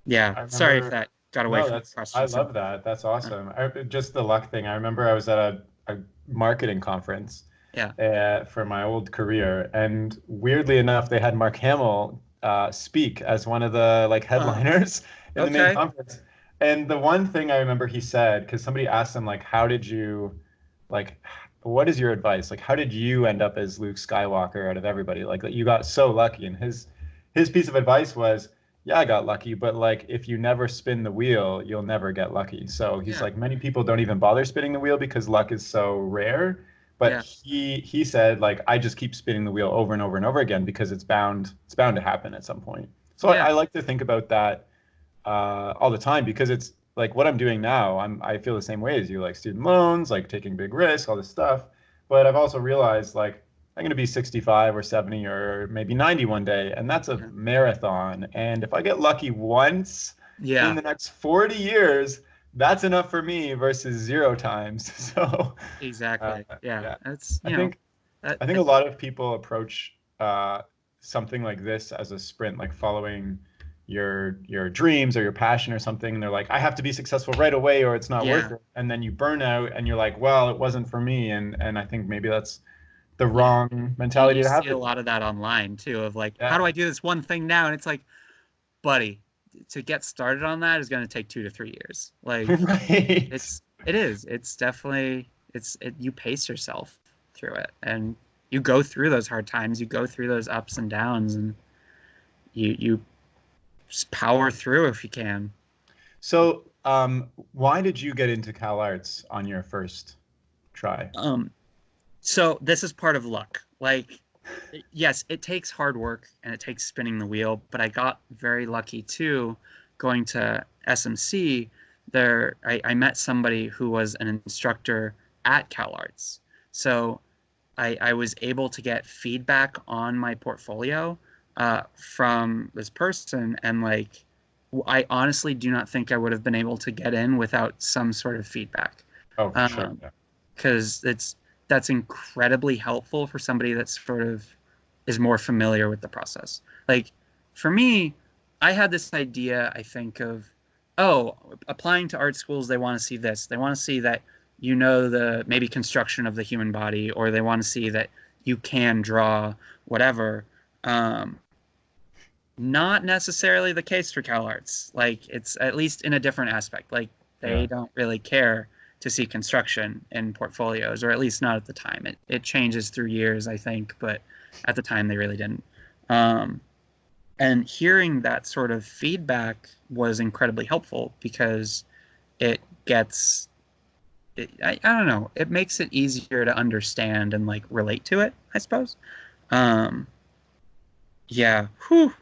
Yeah, I sorry if remember, that got away no, from the I question. love that. That's awesome. Just the luck thing. I remember I was at a marketing conference Yeah. for my old career, and weirdly enough, they had Mark Hamill speak as one of the like Uh, headliners in the main okay. conference. And the one thing I remember he said, because somebody asked him like, how did you, like, what is your advice? Like, how did you end up as Luke Skywalker out of everybody? Like, you got so lucky. And his piece of advice was, yeah, I got lucky, but like if you never spin the wheel, you'll never get lucky. So he's Yeah. like, many people don't even bother spinning the wheel because luck is so rare. But Yeah. he said like I just keep spinning the wheel over and over and over again because it's bound to happen at some point. So I Yeah. like to think about that all the time because it's like what I'm doing now. I feel the same way as you, like student loans, like taking big risks, all this stuff. But I've also realized like I'm going to be 65 or 70 or maybe 90 one day, and that's a Yeah. marathon. And if I get lucky once in Yeah. the next 40 years, that's enough for me versus zero times. So, uh, Exactly. Yeah. yeah, That's, I you know, think that I think a lot of people approach something like this as a sprint, like following your dreams or your passion or something, and they're like, I have to be successful right away or it's not worth yeah. it. And then you burn out and you're like, well, it wasn't for me. And I think maybe that's the Yeah. wrong You, mentality you to have. see a lot of that online too, of like, how do Yeah. I do this one thing now? And it's like, buddy, to get started on that is going to take 2 to 3 years. Like, Right. it is. It's definitely you pace yourself through it, and you go through those hard times. You go through those ups and downs, and you just power through if you can. So, why did you get into CalArts on your first try? Um, so this is part of luck. Like, yes, it takes hard work and it takes spinning the wheel, but I got very lucky too going to SMC. I met somebody who was an instructor at CalArts. So I was able to get feedback on my portfolio from this person. And like, I honestly do not think I would have been able to get in without some sort of feedback. Oh, for sure. Um, Yeah. because that's incredibly helpful for somebody that sort of is more familiar with the process. Like for me, I had this idea, I think, of, oh, applying to art schools, they want to see this. They want to see that you know the maybe construction of the human body, or they want to see that you can draw whatever. Um, Not necessarily the case for CalArts. Like it's at least in a different aspect. Like Yeah. they don't really care to see construction in portfolios, or at least not at the time. It changes through years, I think, but at the time they really didn't. Um, and hearing that sort of feedback was incredibly helpful because it gets I don't know, it makes it easier to understand and like relate to it, I suppose. Um, yeah. Whew.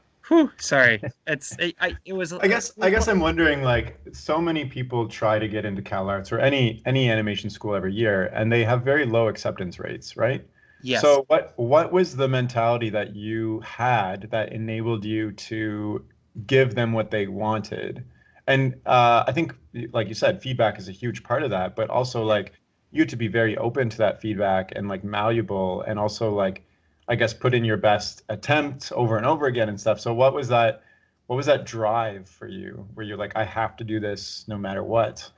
Sorry. It was I guess I'm wondering, like, so many people try to get into CalArts or any animation school every year, and they have very low acceptance rates, right? yes. So what was the mentality that you had that enabled you to give them what they wanted? And I think, like you said, feedback is a huge part of that, but also Yeah. like you to be very open to that feedback and like malleable, and also like I guess put in your best attempt over and over again and stuff. So what was that? What was that drive for you? Where you're like, I have to do this no matter what?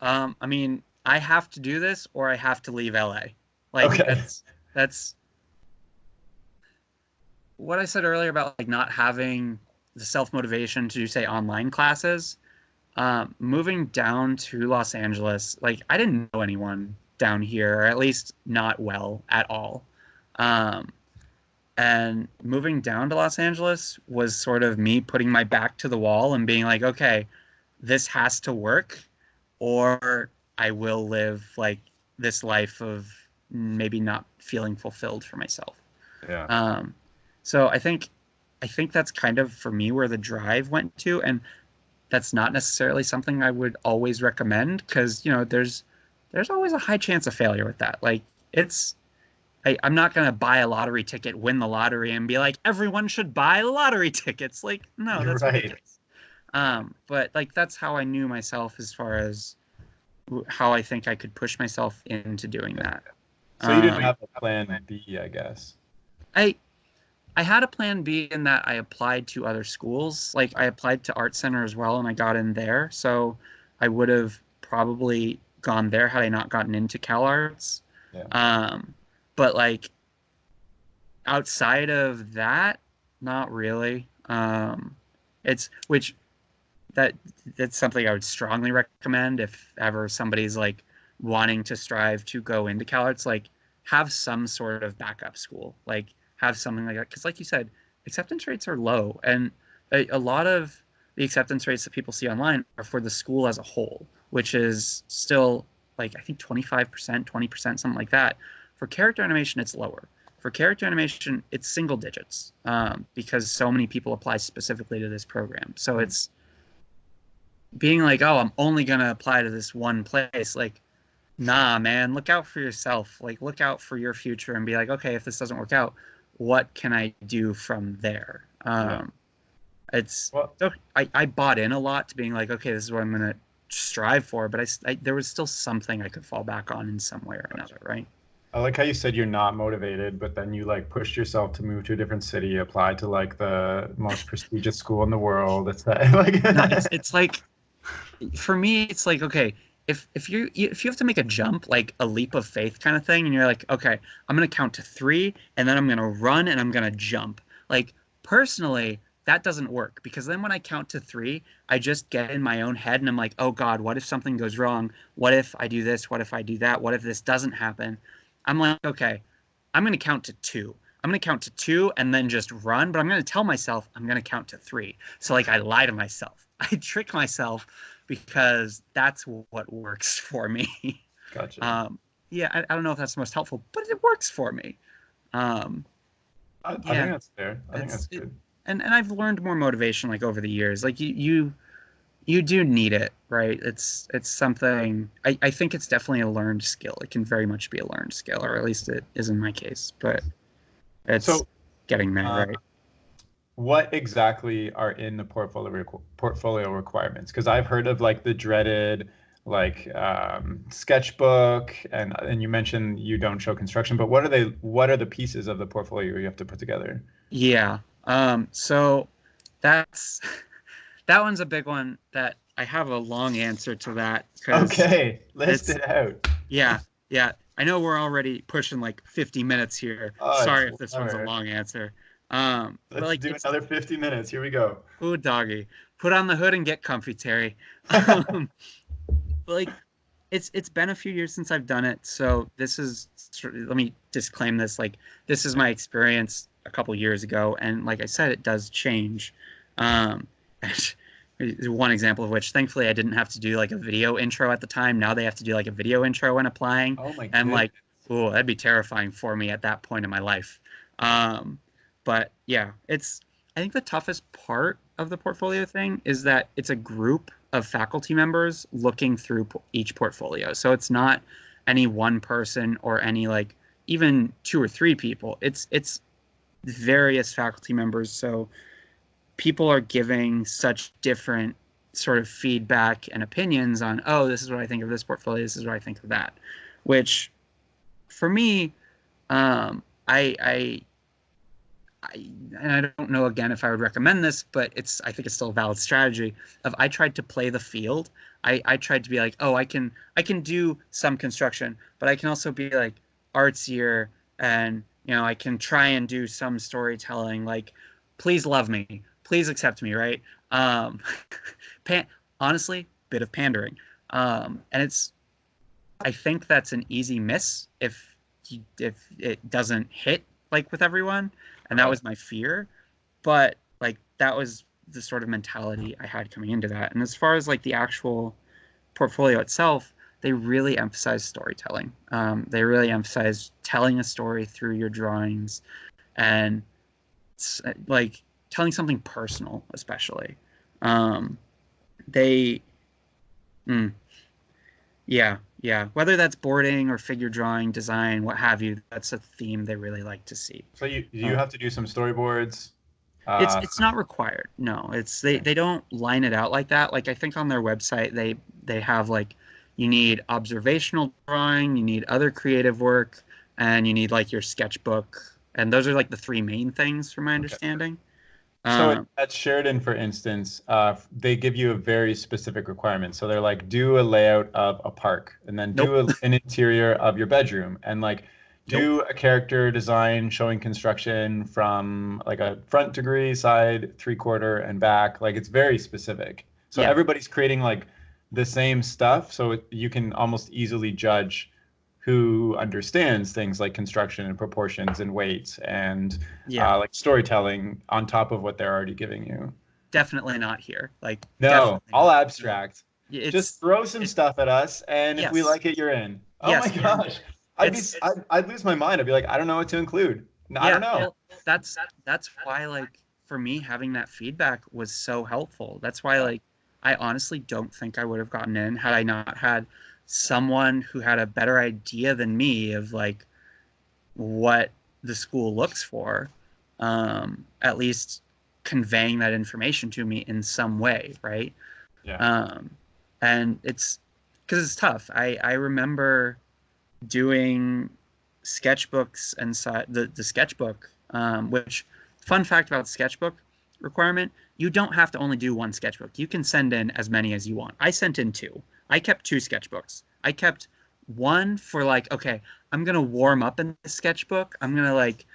I mean, I have to do this or I have to leave LA. Like Okay. that's what I said earlier about like not having the self-motivation to do say online classes. Moving down to Los Angeles, like I didn't know anyone down here, or at least not well at all. Um, and moving down to Los Angeles was sort of me putting my back to the wall and being like, okay, this has to work, or I will live like this life of maybe not feeling fulfilled for myself. Yeah. Um, so I think that's kind of for me where the drive went to, and that's not necessarily something I would always recommend because there's always a high chance of failure with that. Like it's I'm not gonna buy a lottery ticket, win the lottery, and be like everyone should buy lottery tickets. Like no, You're that's right. ridiculous. But like that's how I knew myself as far as how I think I could push myself into doing Yeah. that. So you didn't Um, have a plan B, I guess. I I had a plan B in that I applied to other schools. Like I applied to Art Center as well, and I got in there. So I would have probably gone there had I not gotten into CalArts. Yeah. Um, but like outside of that, not really. It's which that that's something I would strongly recommend if ever somebody's like wanting to strive to go into CalArts, like have some sort of backup school, like have something like that. Because like you said, acceptance rates are low, and a lot of the acceptance rates that people see online are for the school as a whole, which is still like I think 25%, 20%, something like that. For character animation, it's lower. For character animation, it's single digits because so many people apply specifically to this program. So it's being like, oh, I'm only going to apply to this one place. Like, nah, man, look out for yourself. Like, look out for your future and be like, okay, if this doesn't work out, what can I do from there? It's Well, so I bought in a lot to being like, okay, this is what I'm going to strive for. But there was still something I could fall back on in some way or another, right? I like how you said you're not motivated, but then you like pushed yourself to move to a different city, apply to like the most prestigious school in the world. It's that No, like it's like for me, it's like okay, if you have to make a jump, like a leap of faith kind of thing, and you're like, okay, I'm gonna count to three, and then I'm gonna run and I'm gonna jump. Like personally, that doesn't work because then when I count to three, I just get in my own head and I'm like, oh God, what if something goes wrong? What if I do this? What if I do that? What if this doesn't happen? I'm like, okay, I'm gonna count to two. I'm gonna count to two and then just run, but I'm gonna tell myself I'm gonna count to three. So like I lie to myself. I trick myself because that's what works for me. gotcha. Yeah, I don't know if that's the most helpful, but it works for me. Um, I think yeah, that's fair. I think that's it, good. and I've learned more motivation like over the years. Like you do need it, right? It's something I think it's definitely a learned skill. It can very much be a learned skill, or at least it is in my case. But it's So, getting there, uh, right? what exactly are in the portfolio requirements? Because I've heard of like the dreaded like sketchbook, and you mentioned you don't show construction, but what are they? What are the pieces of the portfolio you have to put together? Yeah. So that's that one's a big one that I have a long answer to that because Okay, list it's it out. yeah, yeah. I know we're already pushing like 50 minutes here. Oh, it's Sorry if this one's a whatever. long answer. But Let's like do it's another 50 minutes. Here we go. ooh doggy. Put on the hood and get comfy, Terry. Um, but like it's been a few years since I've done it, so this is let me disclaim this. Like this is my experience a couple years ago, and like I said, it does change. Um, one example of which, thankfully, I didn't have to do like a video intro at the time. Now they have to do like a video intro when applying, Oh my and goodness. like, oh, that'd be terrifying for me at that point in my life. Um, but yeah, it's I think the toughest part of the portfolio thing is that it's a group of faculty members looking through each portfolio. So it's not any one person or any like even two or three people. It's various faculty members. So people are giving such different sort of feedback and opinions on, oh, this is what I think of this portfolio, this is what I think of that. Which for me, I and I don't know again if I would recommend this, but I think it's still a valid strategy of I tried to play the field. I tried to be like, oh, I can do some construction, but I can also be like artsier and I can try and do some storytelling. Like, please love me, please accept me, right? Um, pan honestly, bit of pandering. And I think that's an easy miss if it doesn't hit like with everyone, and that Right. was my fear. But like that was the sort of mentality I had coming into that. And as far as like the actual portfolio itself, they really emphasize storytelling. They really emphasize telling a story through your drawings and like telling something personal, especially. Um, they, mm, yeah, yeah. Whether that's boarding or figure drawing, design, what have you, that's a theme they really like to see. So you Uh, have to do some storyboards. it's not required. No, it's they don't line it out like that. Like I think on their website they have like you need observational drawing, you need other creative work, and you need like your sketchbook. And those are like the three main things from my Okay. understanding. So Um, at Sheridan, for instance, they give you a very specific requirement. So they're like, do a layout of a park, and then nope, do an interior of your bedroom, and like nope, do a character design showing construction from like a front degree, side, three-quarter, and back. Like it's very specific. So yeah, everybody's creating like the same stuff, so you can almost easily judge who understands things like construction and proportions and weights and yeah. like storytelling on top of what they're already giving you. Definitely not here. Like No, definitely all not. No. abstract. It's Just throw some it, stuff at us, and if we yes, like it, you're in. Oh my yes, and gosh. it's I'd lose my mind. I'd be like, I don't know what to include. No, I don't yeah. know. Well, that's why like for me having that feedback was so helpful. That's why Yeah. like I honestly don't think I would have gotten in had I not had someone who had a better idea than me of like what the school looks for, at least conveying that information to me in some way, right? Yeah. Um, and it's because it's tough. I remember doing sketchbooks and the sketchbook, which fun fact about sketchbook requirement, you don't have to only do one sketchbook. You can send in as many as you want. I sent in two. I kept two sketchbooks. I kept one for like, okay, I'm gonna warm up in the sketchbook. I'm gonna like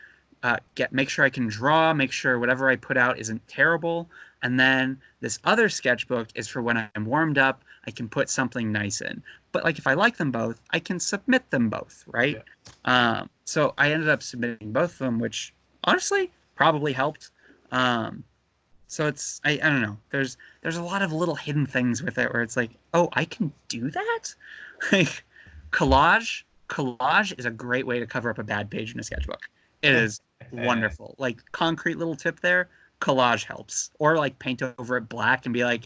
make sure I can draw, make sure whatever I put out isn't terrible. And then this other sketchbook is for when I'm warmed up, I can put something nice in. But like if I like them both, I can submit them both, right? Yeah. So I ended up submitting both of them, which honestly probably helped. Um, so I don't know. There's a lot of little hidden things with it where it's like, oh, I can do that? Like collage is a great way to cover up a bad page in a sketchbook. It is wonderful. Like concrete little tip there, collage helps. Or like paint over it black and be like,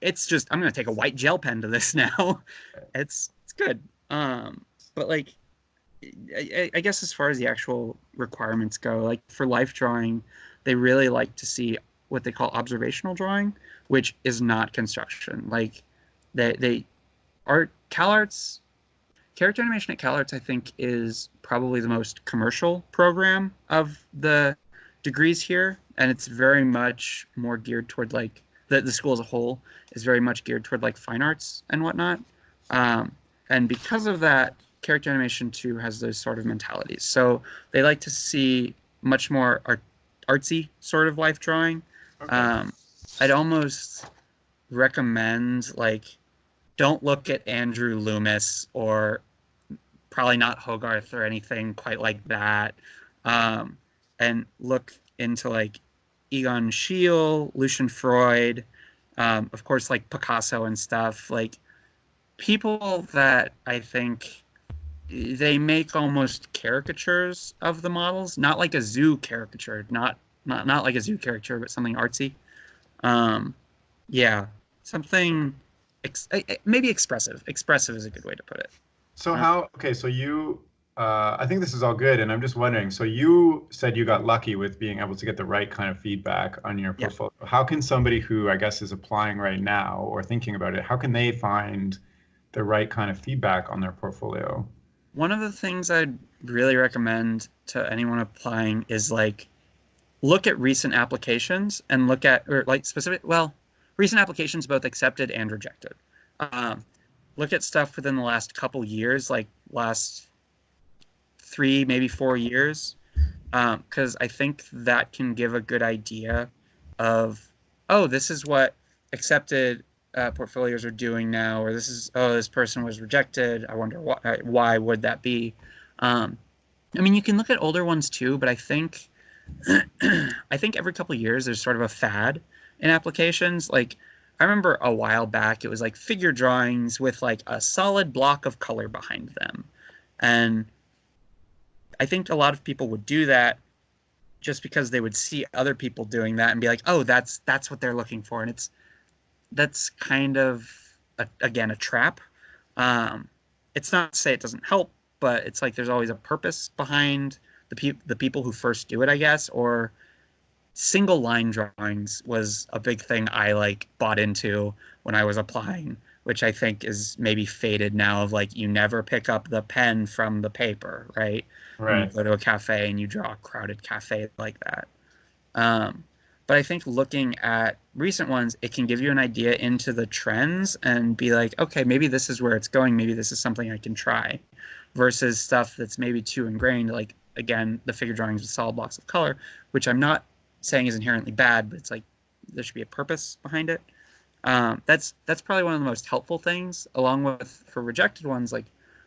it's just I'm gonna take a white gel pen to this now. It's good. But like I guess as far as the actual requirements go, like for life drawing, they really like to see what they call observational drawing, which is not construction. Like they art Calarts character animation at Calarts, I think, is probably the most commercial program of the degrees here, and it's very much more geared toward like the school as a whole is very much geared toward like fine arts and whatnot. Um, and because of that, character animation too has those sort of mentalities. So they like to see much more artsy sort of life drawing. Okay. Um, I'd almost recommend like don't look at Andrew Loomis or probably not Hogarth or anything quite like that. Um, and look into like Egon Schiele, Lucian Freud, of course, like Picasso and stuff. Like people that I think they make almost caricatures of the models, not like a zoo caricature, not like a zoo caricature, but something artsy. Um, yeah, something maybe expressive. Expressive is a good way to put it. So Uh, okay, so I think this is all good, and I'm just wondering, so you said you got lucky with being able to get the right kind of feedback on your yeah. portfolio. How can somebody who I guess is applying right now or thinking about it, how can they find the right kind of feedback on their portfolio? One of the things I'd really recommend to anyone applying is like look at recent applications and look at or like specific recent applications both accepted and rejected. Um, look at stuff within the last couple years, like last 3 maybe 4 years, because I think that can give a good idea of oh this is what accepted portfolios are doing now, or this person was rejected. I wonder why would that be? Um, I mean, you can look at older ones too, but I think I think every couple of years there's sort of a fad in applications. Like I remember a while back it was like figure drawings with like a solid block of color behind them. And I think a lot of people would do that just because they would see other people doing that and be like, "Oh, that's what they're looking for." And that's kind of again a trap. Um, it's not to say it doesn't help, but it's like there's always a purpose behind the people who first do it, I guess. Or single line drawings was a big thing I like bought into when I was applying, which I think is maybe faded now. Of like you never pick up the pen from the paper, right? When you Right. go to a cafe and you draw a crowded cafe like that. Um, but I think looking at recent ones, it can give you an idea into the trends and be like, okay, maybe this is where it's going. Maybe this is something I can try versus stuff that's maybe too ingrained. Like, again, the figure drawings with solid blocks of color, which I'm not saying is inherently bad, but it's like there should be a purpose behind it. That's probably one of the most helpful things, along with for rejected ones, like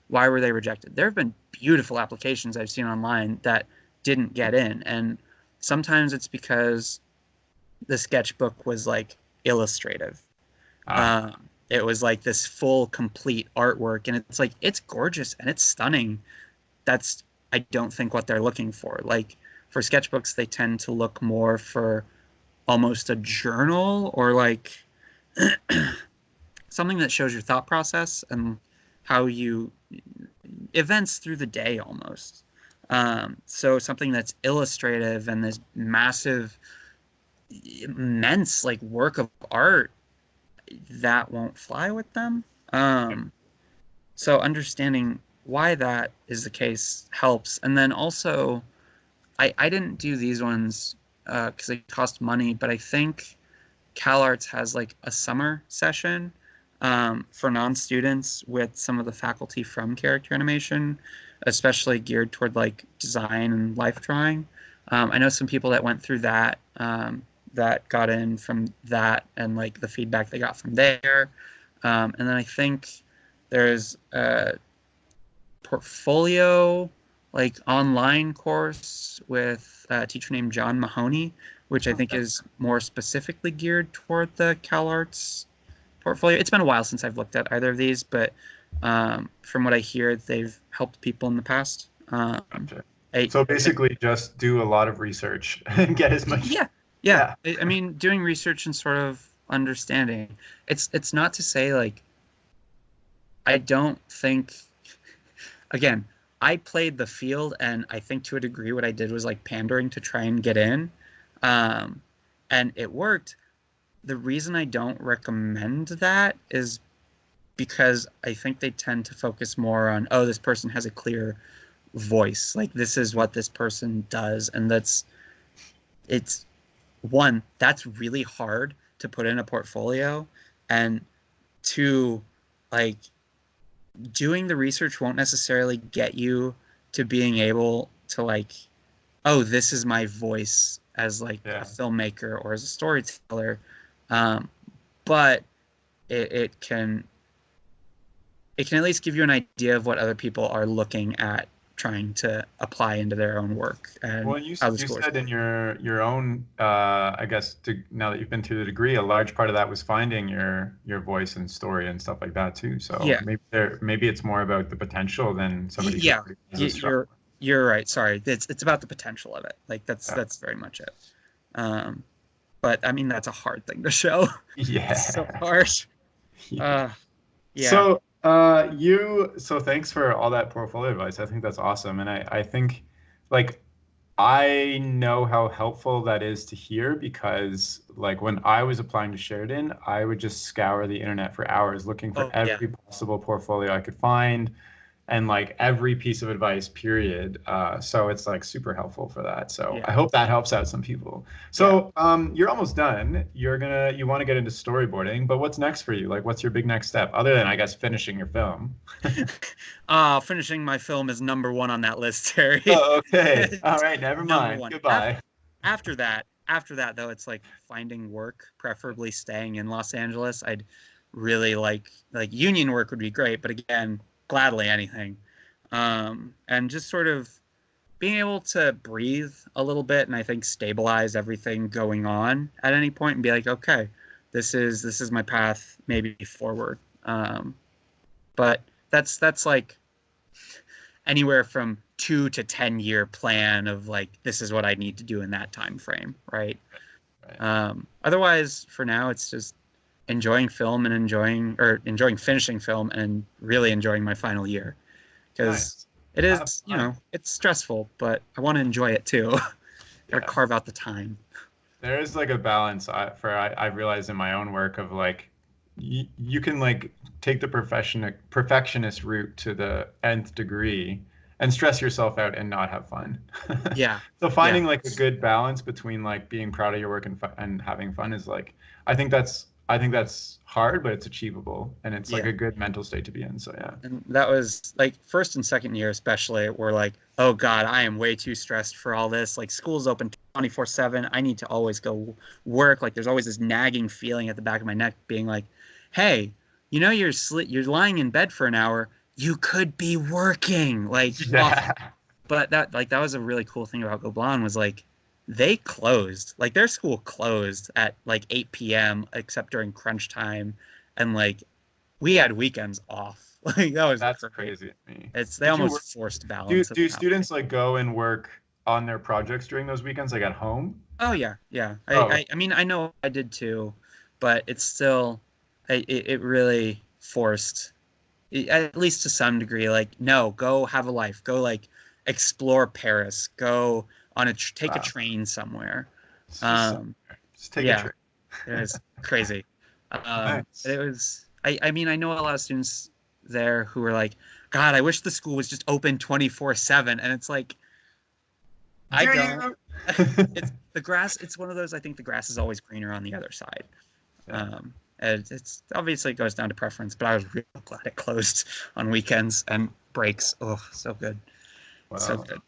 why were they rejected? There have been beautiful applications I've seen online that didn't get in, and sometimes it's because the sketchbook was like illustrative. Ah, Uh, it was like this full, complete artwork, and it's like it's gorgeous and it's stunning. That's I don't think what they're looking for. Like for sketchbooks, they tend to look more for almost a journal or like something that shows your thought process and how you events through the day almost. So something that's illustrative and this massive, immense like work of art that won't fly with them. So understanding why that is the case helps. And then also, I didn't do these ones because they cost money, but I think Calarts has like a summer session for non-students with some of the faculty from character animation, especially geared toward like design and life drawing. I know some people that went through that that got in from that and like the feedback they got from there. And then I think there's a portfolio like online course with a teacher named John Mahoney, which I think is more specifically geared toward the Calarts portfolio. It's been a while since I've looked at either of these, but from what I hear, they've helped people in the past. Gotcha. So basically, just do a lot of research and get as much. Yeah. I mean, doing research and sort of understanding. It's not to say like I don't think. Again, I played the field, and I think to a degree, what I did was like pandering to try and get in, and it worked. The reason I don't recommend that is because I think they tend to focus more on, oh, this person has a clear voice. Like this is what this person does. And it's one, that's really hard to put in a portfolio. And two, like doing the research won't necessarily get you to being able to like, oh, this is my voice as like a filmmaker or as a storyteller. But it can at least give you an idea of what other people are looking at trying to apply into their own work. And well, you said in your own, I guess, now that you've been through the degree, a large part of that was finding your voice and story and stuff like that too. So yeah, maybe it's more about the potential than somebody. Yeah, you're right. Sorry, it's about the potential of it. Like that's very much it. But I mean that's a hard thing to show. Yeah. It's so harsh. Yeah. So so thanks for all that portfolio advice. I think that's awesome. And I think like I know how helpful that is to hear because like when I was applying to Sheridan, I would just scour the internet for hours looking for every possible portfolio I could find and like every piece of advice, period. So it's like super helpful for that. So I hope that helps out some people. So you're almost done. You want to get into storyboarding, but what's next for you? Like, what's your big next step other than I guess finishing your film? Finishing my film is number one on that list, Terry. Oh, okay. All right. Never mind. Goodbye. After that though, it's like finding work, preferably staying in Los Angeles. I'd really like union work would be great, but again, gladly anything. And just sort of being able to breathe a little bit and I think stabilize everything going on at any point and be like, okay, this is my path maybe forward. But that's like anywhere from 2 to 10 year plan of like, this is what I need to do in that time frame. Right. Otherwise for now, it's just enjoying film and enjoying finishing film and really enjoying my final year because it is, it's stressful, but I want to enjoy it too. Gotta carve out the time. There is like a balance I realized in my own work of like, you can like take the perfectionist route to the nth degree and stress yourself out and not have fun. So finding like a good balance between like being proud of your work and having fun is like, I think that's hard, but it's achievable and it's like a good mental state to be in. So and that was like first and second year especially, we're like, oh god, I am way too stressed for all this. Like school's open 24/7. I need to always go work. Like there's always this nagging feeling at the back of my neck being like, hey, you're lying in bed for an hour, you could be working. Like but that was a really cool thing about Gobelins was like they closed, like their school closed at like 8 p.m. except during crunch time, and like we had weekends off. Like that was That's great. crazy to me. They Did you work? almost forced Do balance it do that way. students like go and work on their projects during those weekends, like at home? Oh yeah, yeah. Oh, I mean I know I did too, but it's still it really forced at least to some degree, like, no, go have a life, go like explore Paris, go on take a wow. train somewhere. It's Um, just take a yeah, trip. it was crazy. Nice. It was, I mean, I know a lot of students there who were like, God, I wish the school was just open 24/7. And it's like, I Do don't, you? it's the grass. It's one of those, I think the grass is always greener on the other side. Yeah. And it's obviously it goes down to preference, but I was real glad it closed on weekends and breaks. Oh, so good. So Well, good.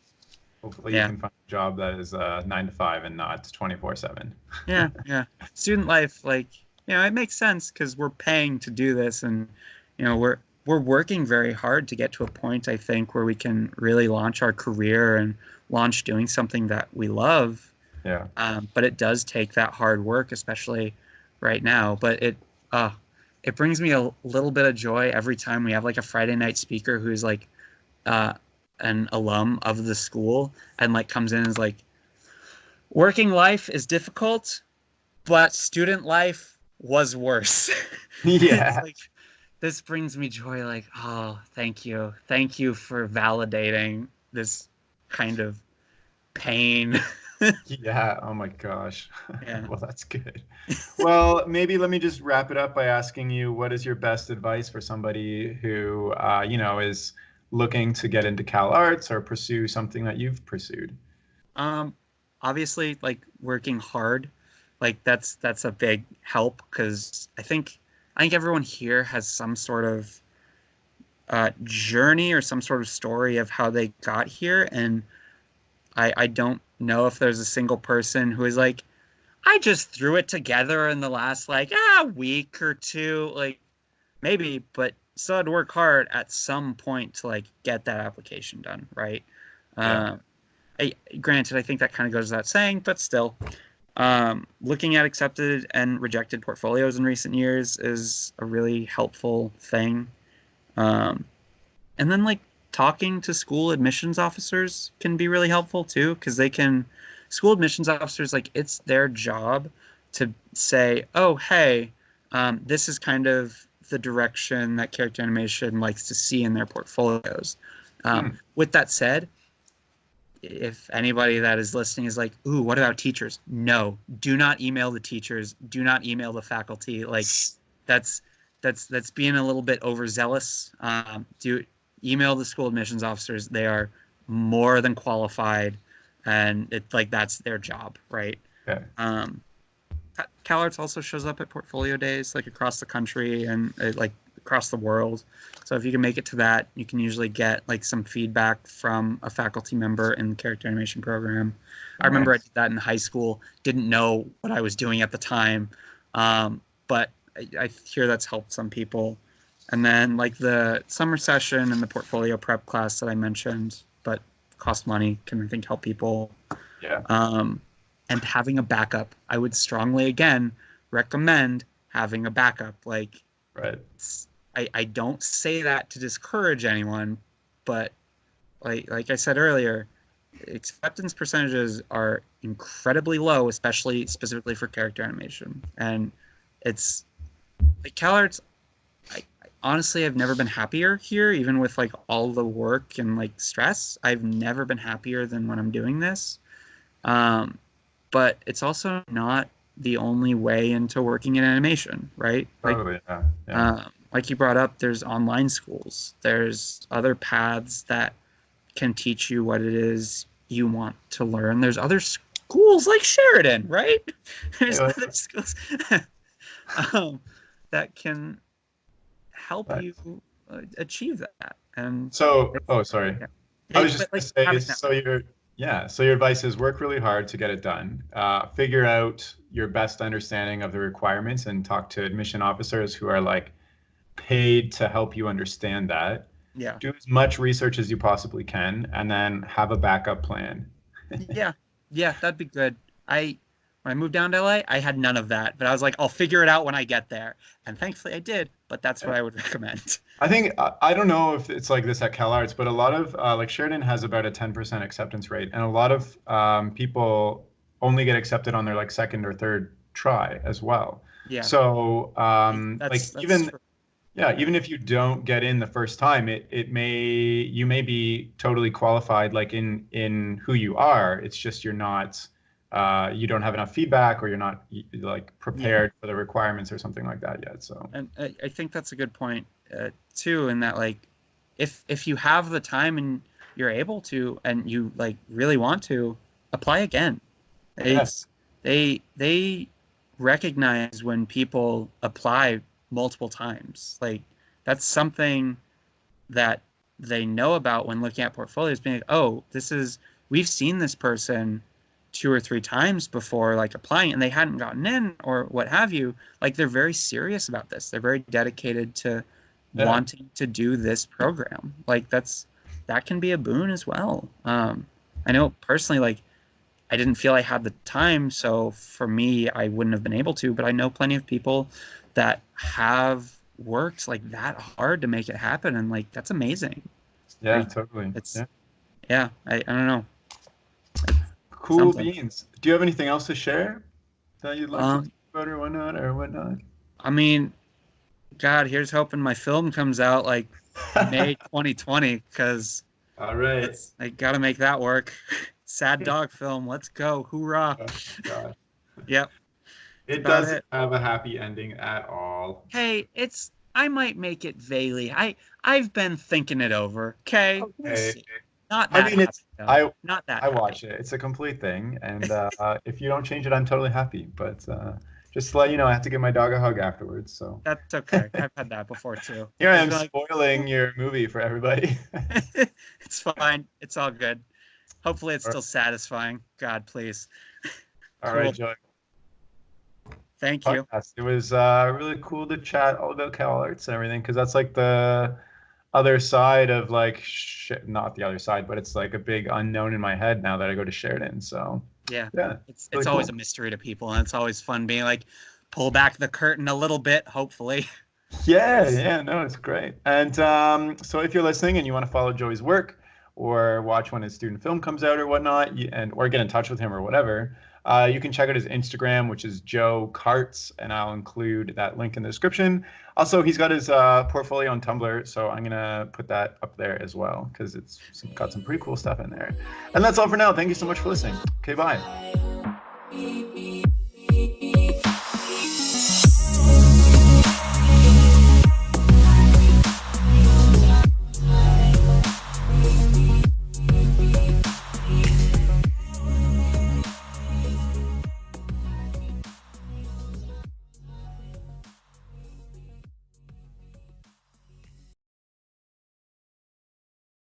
hopefully you Yeah. can find a job that is 9 to 5 and not 24/7. Yeah. Yeah. Student life, like, it makes sense because we're paying to do this and, we're working very hard to get to a point, I think, where we can really launch our career and launch doing something that we love. Yeah. But it does take that hard work, especially right now. But it brings me a little bit of joy every time we have like a Friday night speaker who's like uh, an alum of the school and like comes in and is like, working life is difficult, but student life was worse. It's Yeah. like this brings me joy. Like, oh, thank you for validating this kind of pain. Yeah. Oh my gosh. Yeah. Well, that's good. Well, maybe let me just wrap it up by asking you, what is your best advice for somebody who, is looking to get into Calarts or pursue something that you've pursued? Um, Obviously, like working hard, like that's a big help because I think everyone here has some sort of journey or some sort of story of how they got here, and I don't know if there's a single person who is like, I just threw it together in the last like week or two, like maybe, but still had to work hard at some point to like get that application done, right? Yeah. Um, Granted, I think that kind of goes without saying, but still, looking at accepted and rejected portfolios in recent years is a really helpful thing. Um, and then, like, talking to school admissions officers can be really helpful too, because school admissions officers, like, it's their job to say, oh, hey, this is kind of the direction that character animation likes to see in their portfolios. Hmm. With that said, if anybody that is listening is like, ooh, what about teachers? No, do not email the teachers. Do not email the faculty. Like that's that's being a little bit overzealous. Do email the school admissions officers. They are more than qualified, and that's their job, right? Okay. Um, CalArts also shows up at portfolio days like across the country and like across the world. So if you can make it to that, you can usually get like some feedback from a faculty member in the character animation program. I remember I Nice. did that in high school, didn't know what I was doing at the time, but I hear that's helped some people. And then like the summer session and the portfolio prep class that I mentioned, but cost money, can I think help people. Yeah. Um, and having a backup. I would strongly, again, recommend having a backup. Like, Right. I don't say that to discourage anyone, but like I said earlier, acceptance percentages are incredibly low, especially specifically for character animation. And it's like CalArts, I honestly I've never been happier here, even with like all the work and like stress. I've never been happier than when I'm doing this. Um, but it's also not the only way into working in animation, right? Totally. Yeah. Yeah. Like you brought up, there's online schools. There's other paths that can teach you what it is you want to learn. There's other schools like Sheridan, right? There's Yeah, other schools um, that can help right. you achieve that. And So, oh, sorry. yeah, I was but just like gonna say, having that. so your advice is work really hard to get it done. Figure out your best understanding of the requirements and talk to admission officers who are like paid to help you understand that. Yeah. Do as much research as you possibly can, and then have a backup plan. Yeah, yeah, that'd be good. I When I moved down to LA, I had none of that. But I was like, I'll figure it out when I get there. And thankfully I did. But that's what I would recommend. I think I don't know if it's like this at Calarts, but a lot of like Sheridan has about a 10% acceptance rate, and a lot of people only get accepted on their like second or third try as well. Yeah, So like that's even true. yeah, even if you don't get in the first time, it may you may be totally qualified like in who you are. It's just you're not you don't have enough feedback, or you're not like Yeah. prepared for the requirements or something like that yet. So And I think that's a good point too, in that like if you have the time and you're able to and you like really want to apply again. yeah, It's they recognize when people apply multiple times. Like that's something that they know about when looking at portfolios, being like, oh, this is we've seen this person 2 or 3 times before, like applying, and they hadn't gotten in or what have you. Like they're very serious about this. They're very dedicated to yeah, wanting to do this program. Like that can be a boon as well. I know personally, like I didn't feel I had the time, so for me, I wouldn't have been able to. But I know plenty of people that have worked like that hard to make it happen, and like that's amazing. yeah, Like totally. it's Yeah. yeah, I don't know, it's Cool something. beans. Do you have anything else to share that you'd like to talk Um, about or whatnot or whatnot? I mean, God, here's hoping my film comes out like May 2020, because All right. that's I gotta make that work. Sad dog film, let's go, hoorah! Oh, God. Yep, that's It about doesn't it. have a happy ending at all. Hey, it's I might make it vaguely. I've been thinking it over. Okay, we'll Okay. see. Not I that mean, happy it's though. Not that I happy. watch it. It's a complete thing, and if you don't change it, I'm totally happy. But just to let you know, I have to give my dog a hug afterwards. So That's okay. I've had that before too. here I It's am been like spoiling your movie for everybody. it's fine. It's all good. Hopefully it's All still satisfying. God, please. right, Cool. Joy. Thank you. Podcast. It was really cool to chat all about Calarts and everything, because that's like the other side of like not the other side, but it's like a big unknown in my head now that I go to Sheridan. So Yeah. yeah, It's really always cool. a mystery to people, and it's always fun being like pull back the curtain a little bit, hopefully. Yeah, yeah, no, it's great. And so if you're listening and you want to follow Joey's work or watch when his student film comes out or whatnot, and or get in touch with him or whatever, you can check out his Instagram, which is Joe Karts, and I'll include that link in the description. Also, he's got his portfolio on Tumblr, so I'm gonna put that up there as well because it's got some pretty cool stuff in there. And that's all for now. Thank you so much for listening. Okay, bye.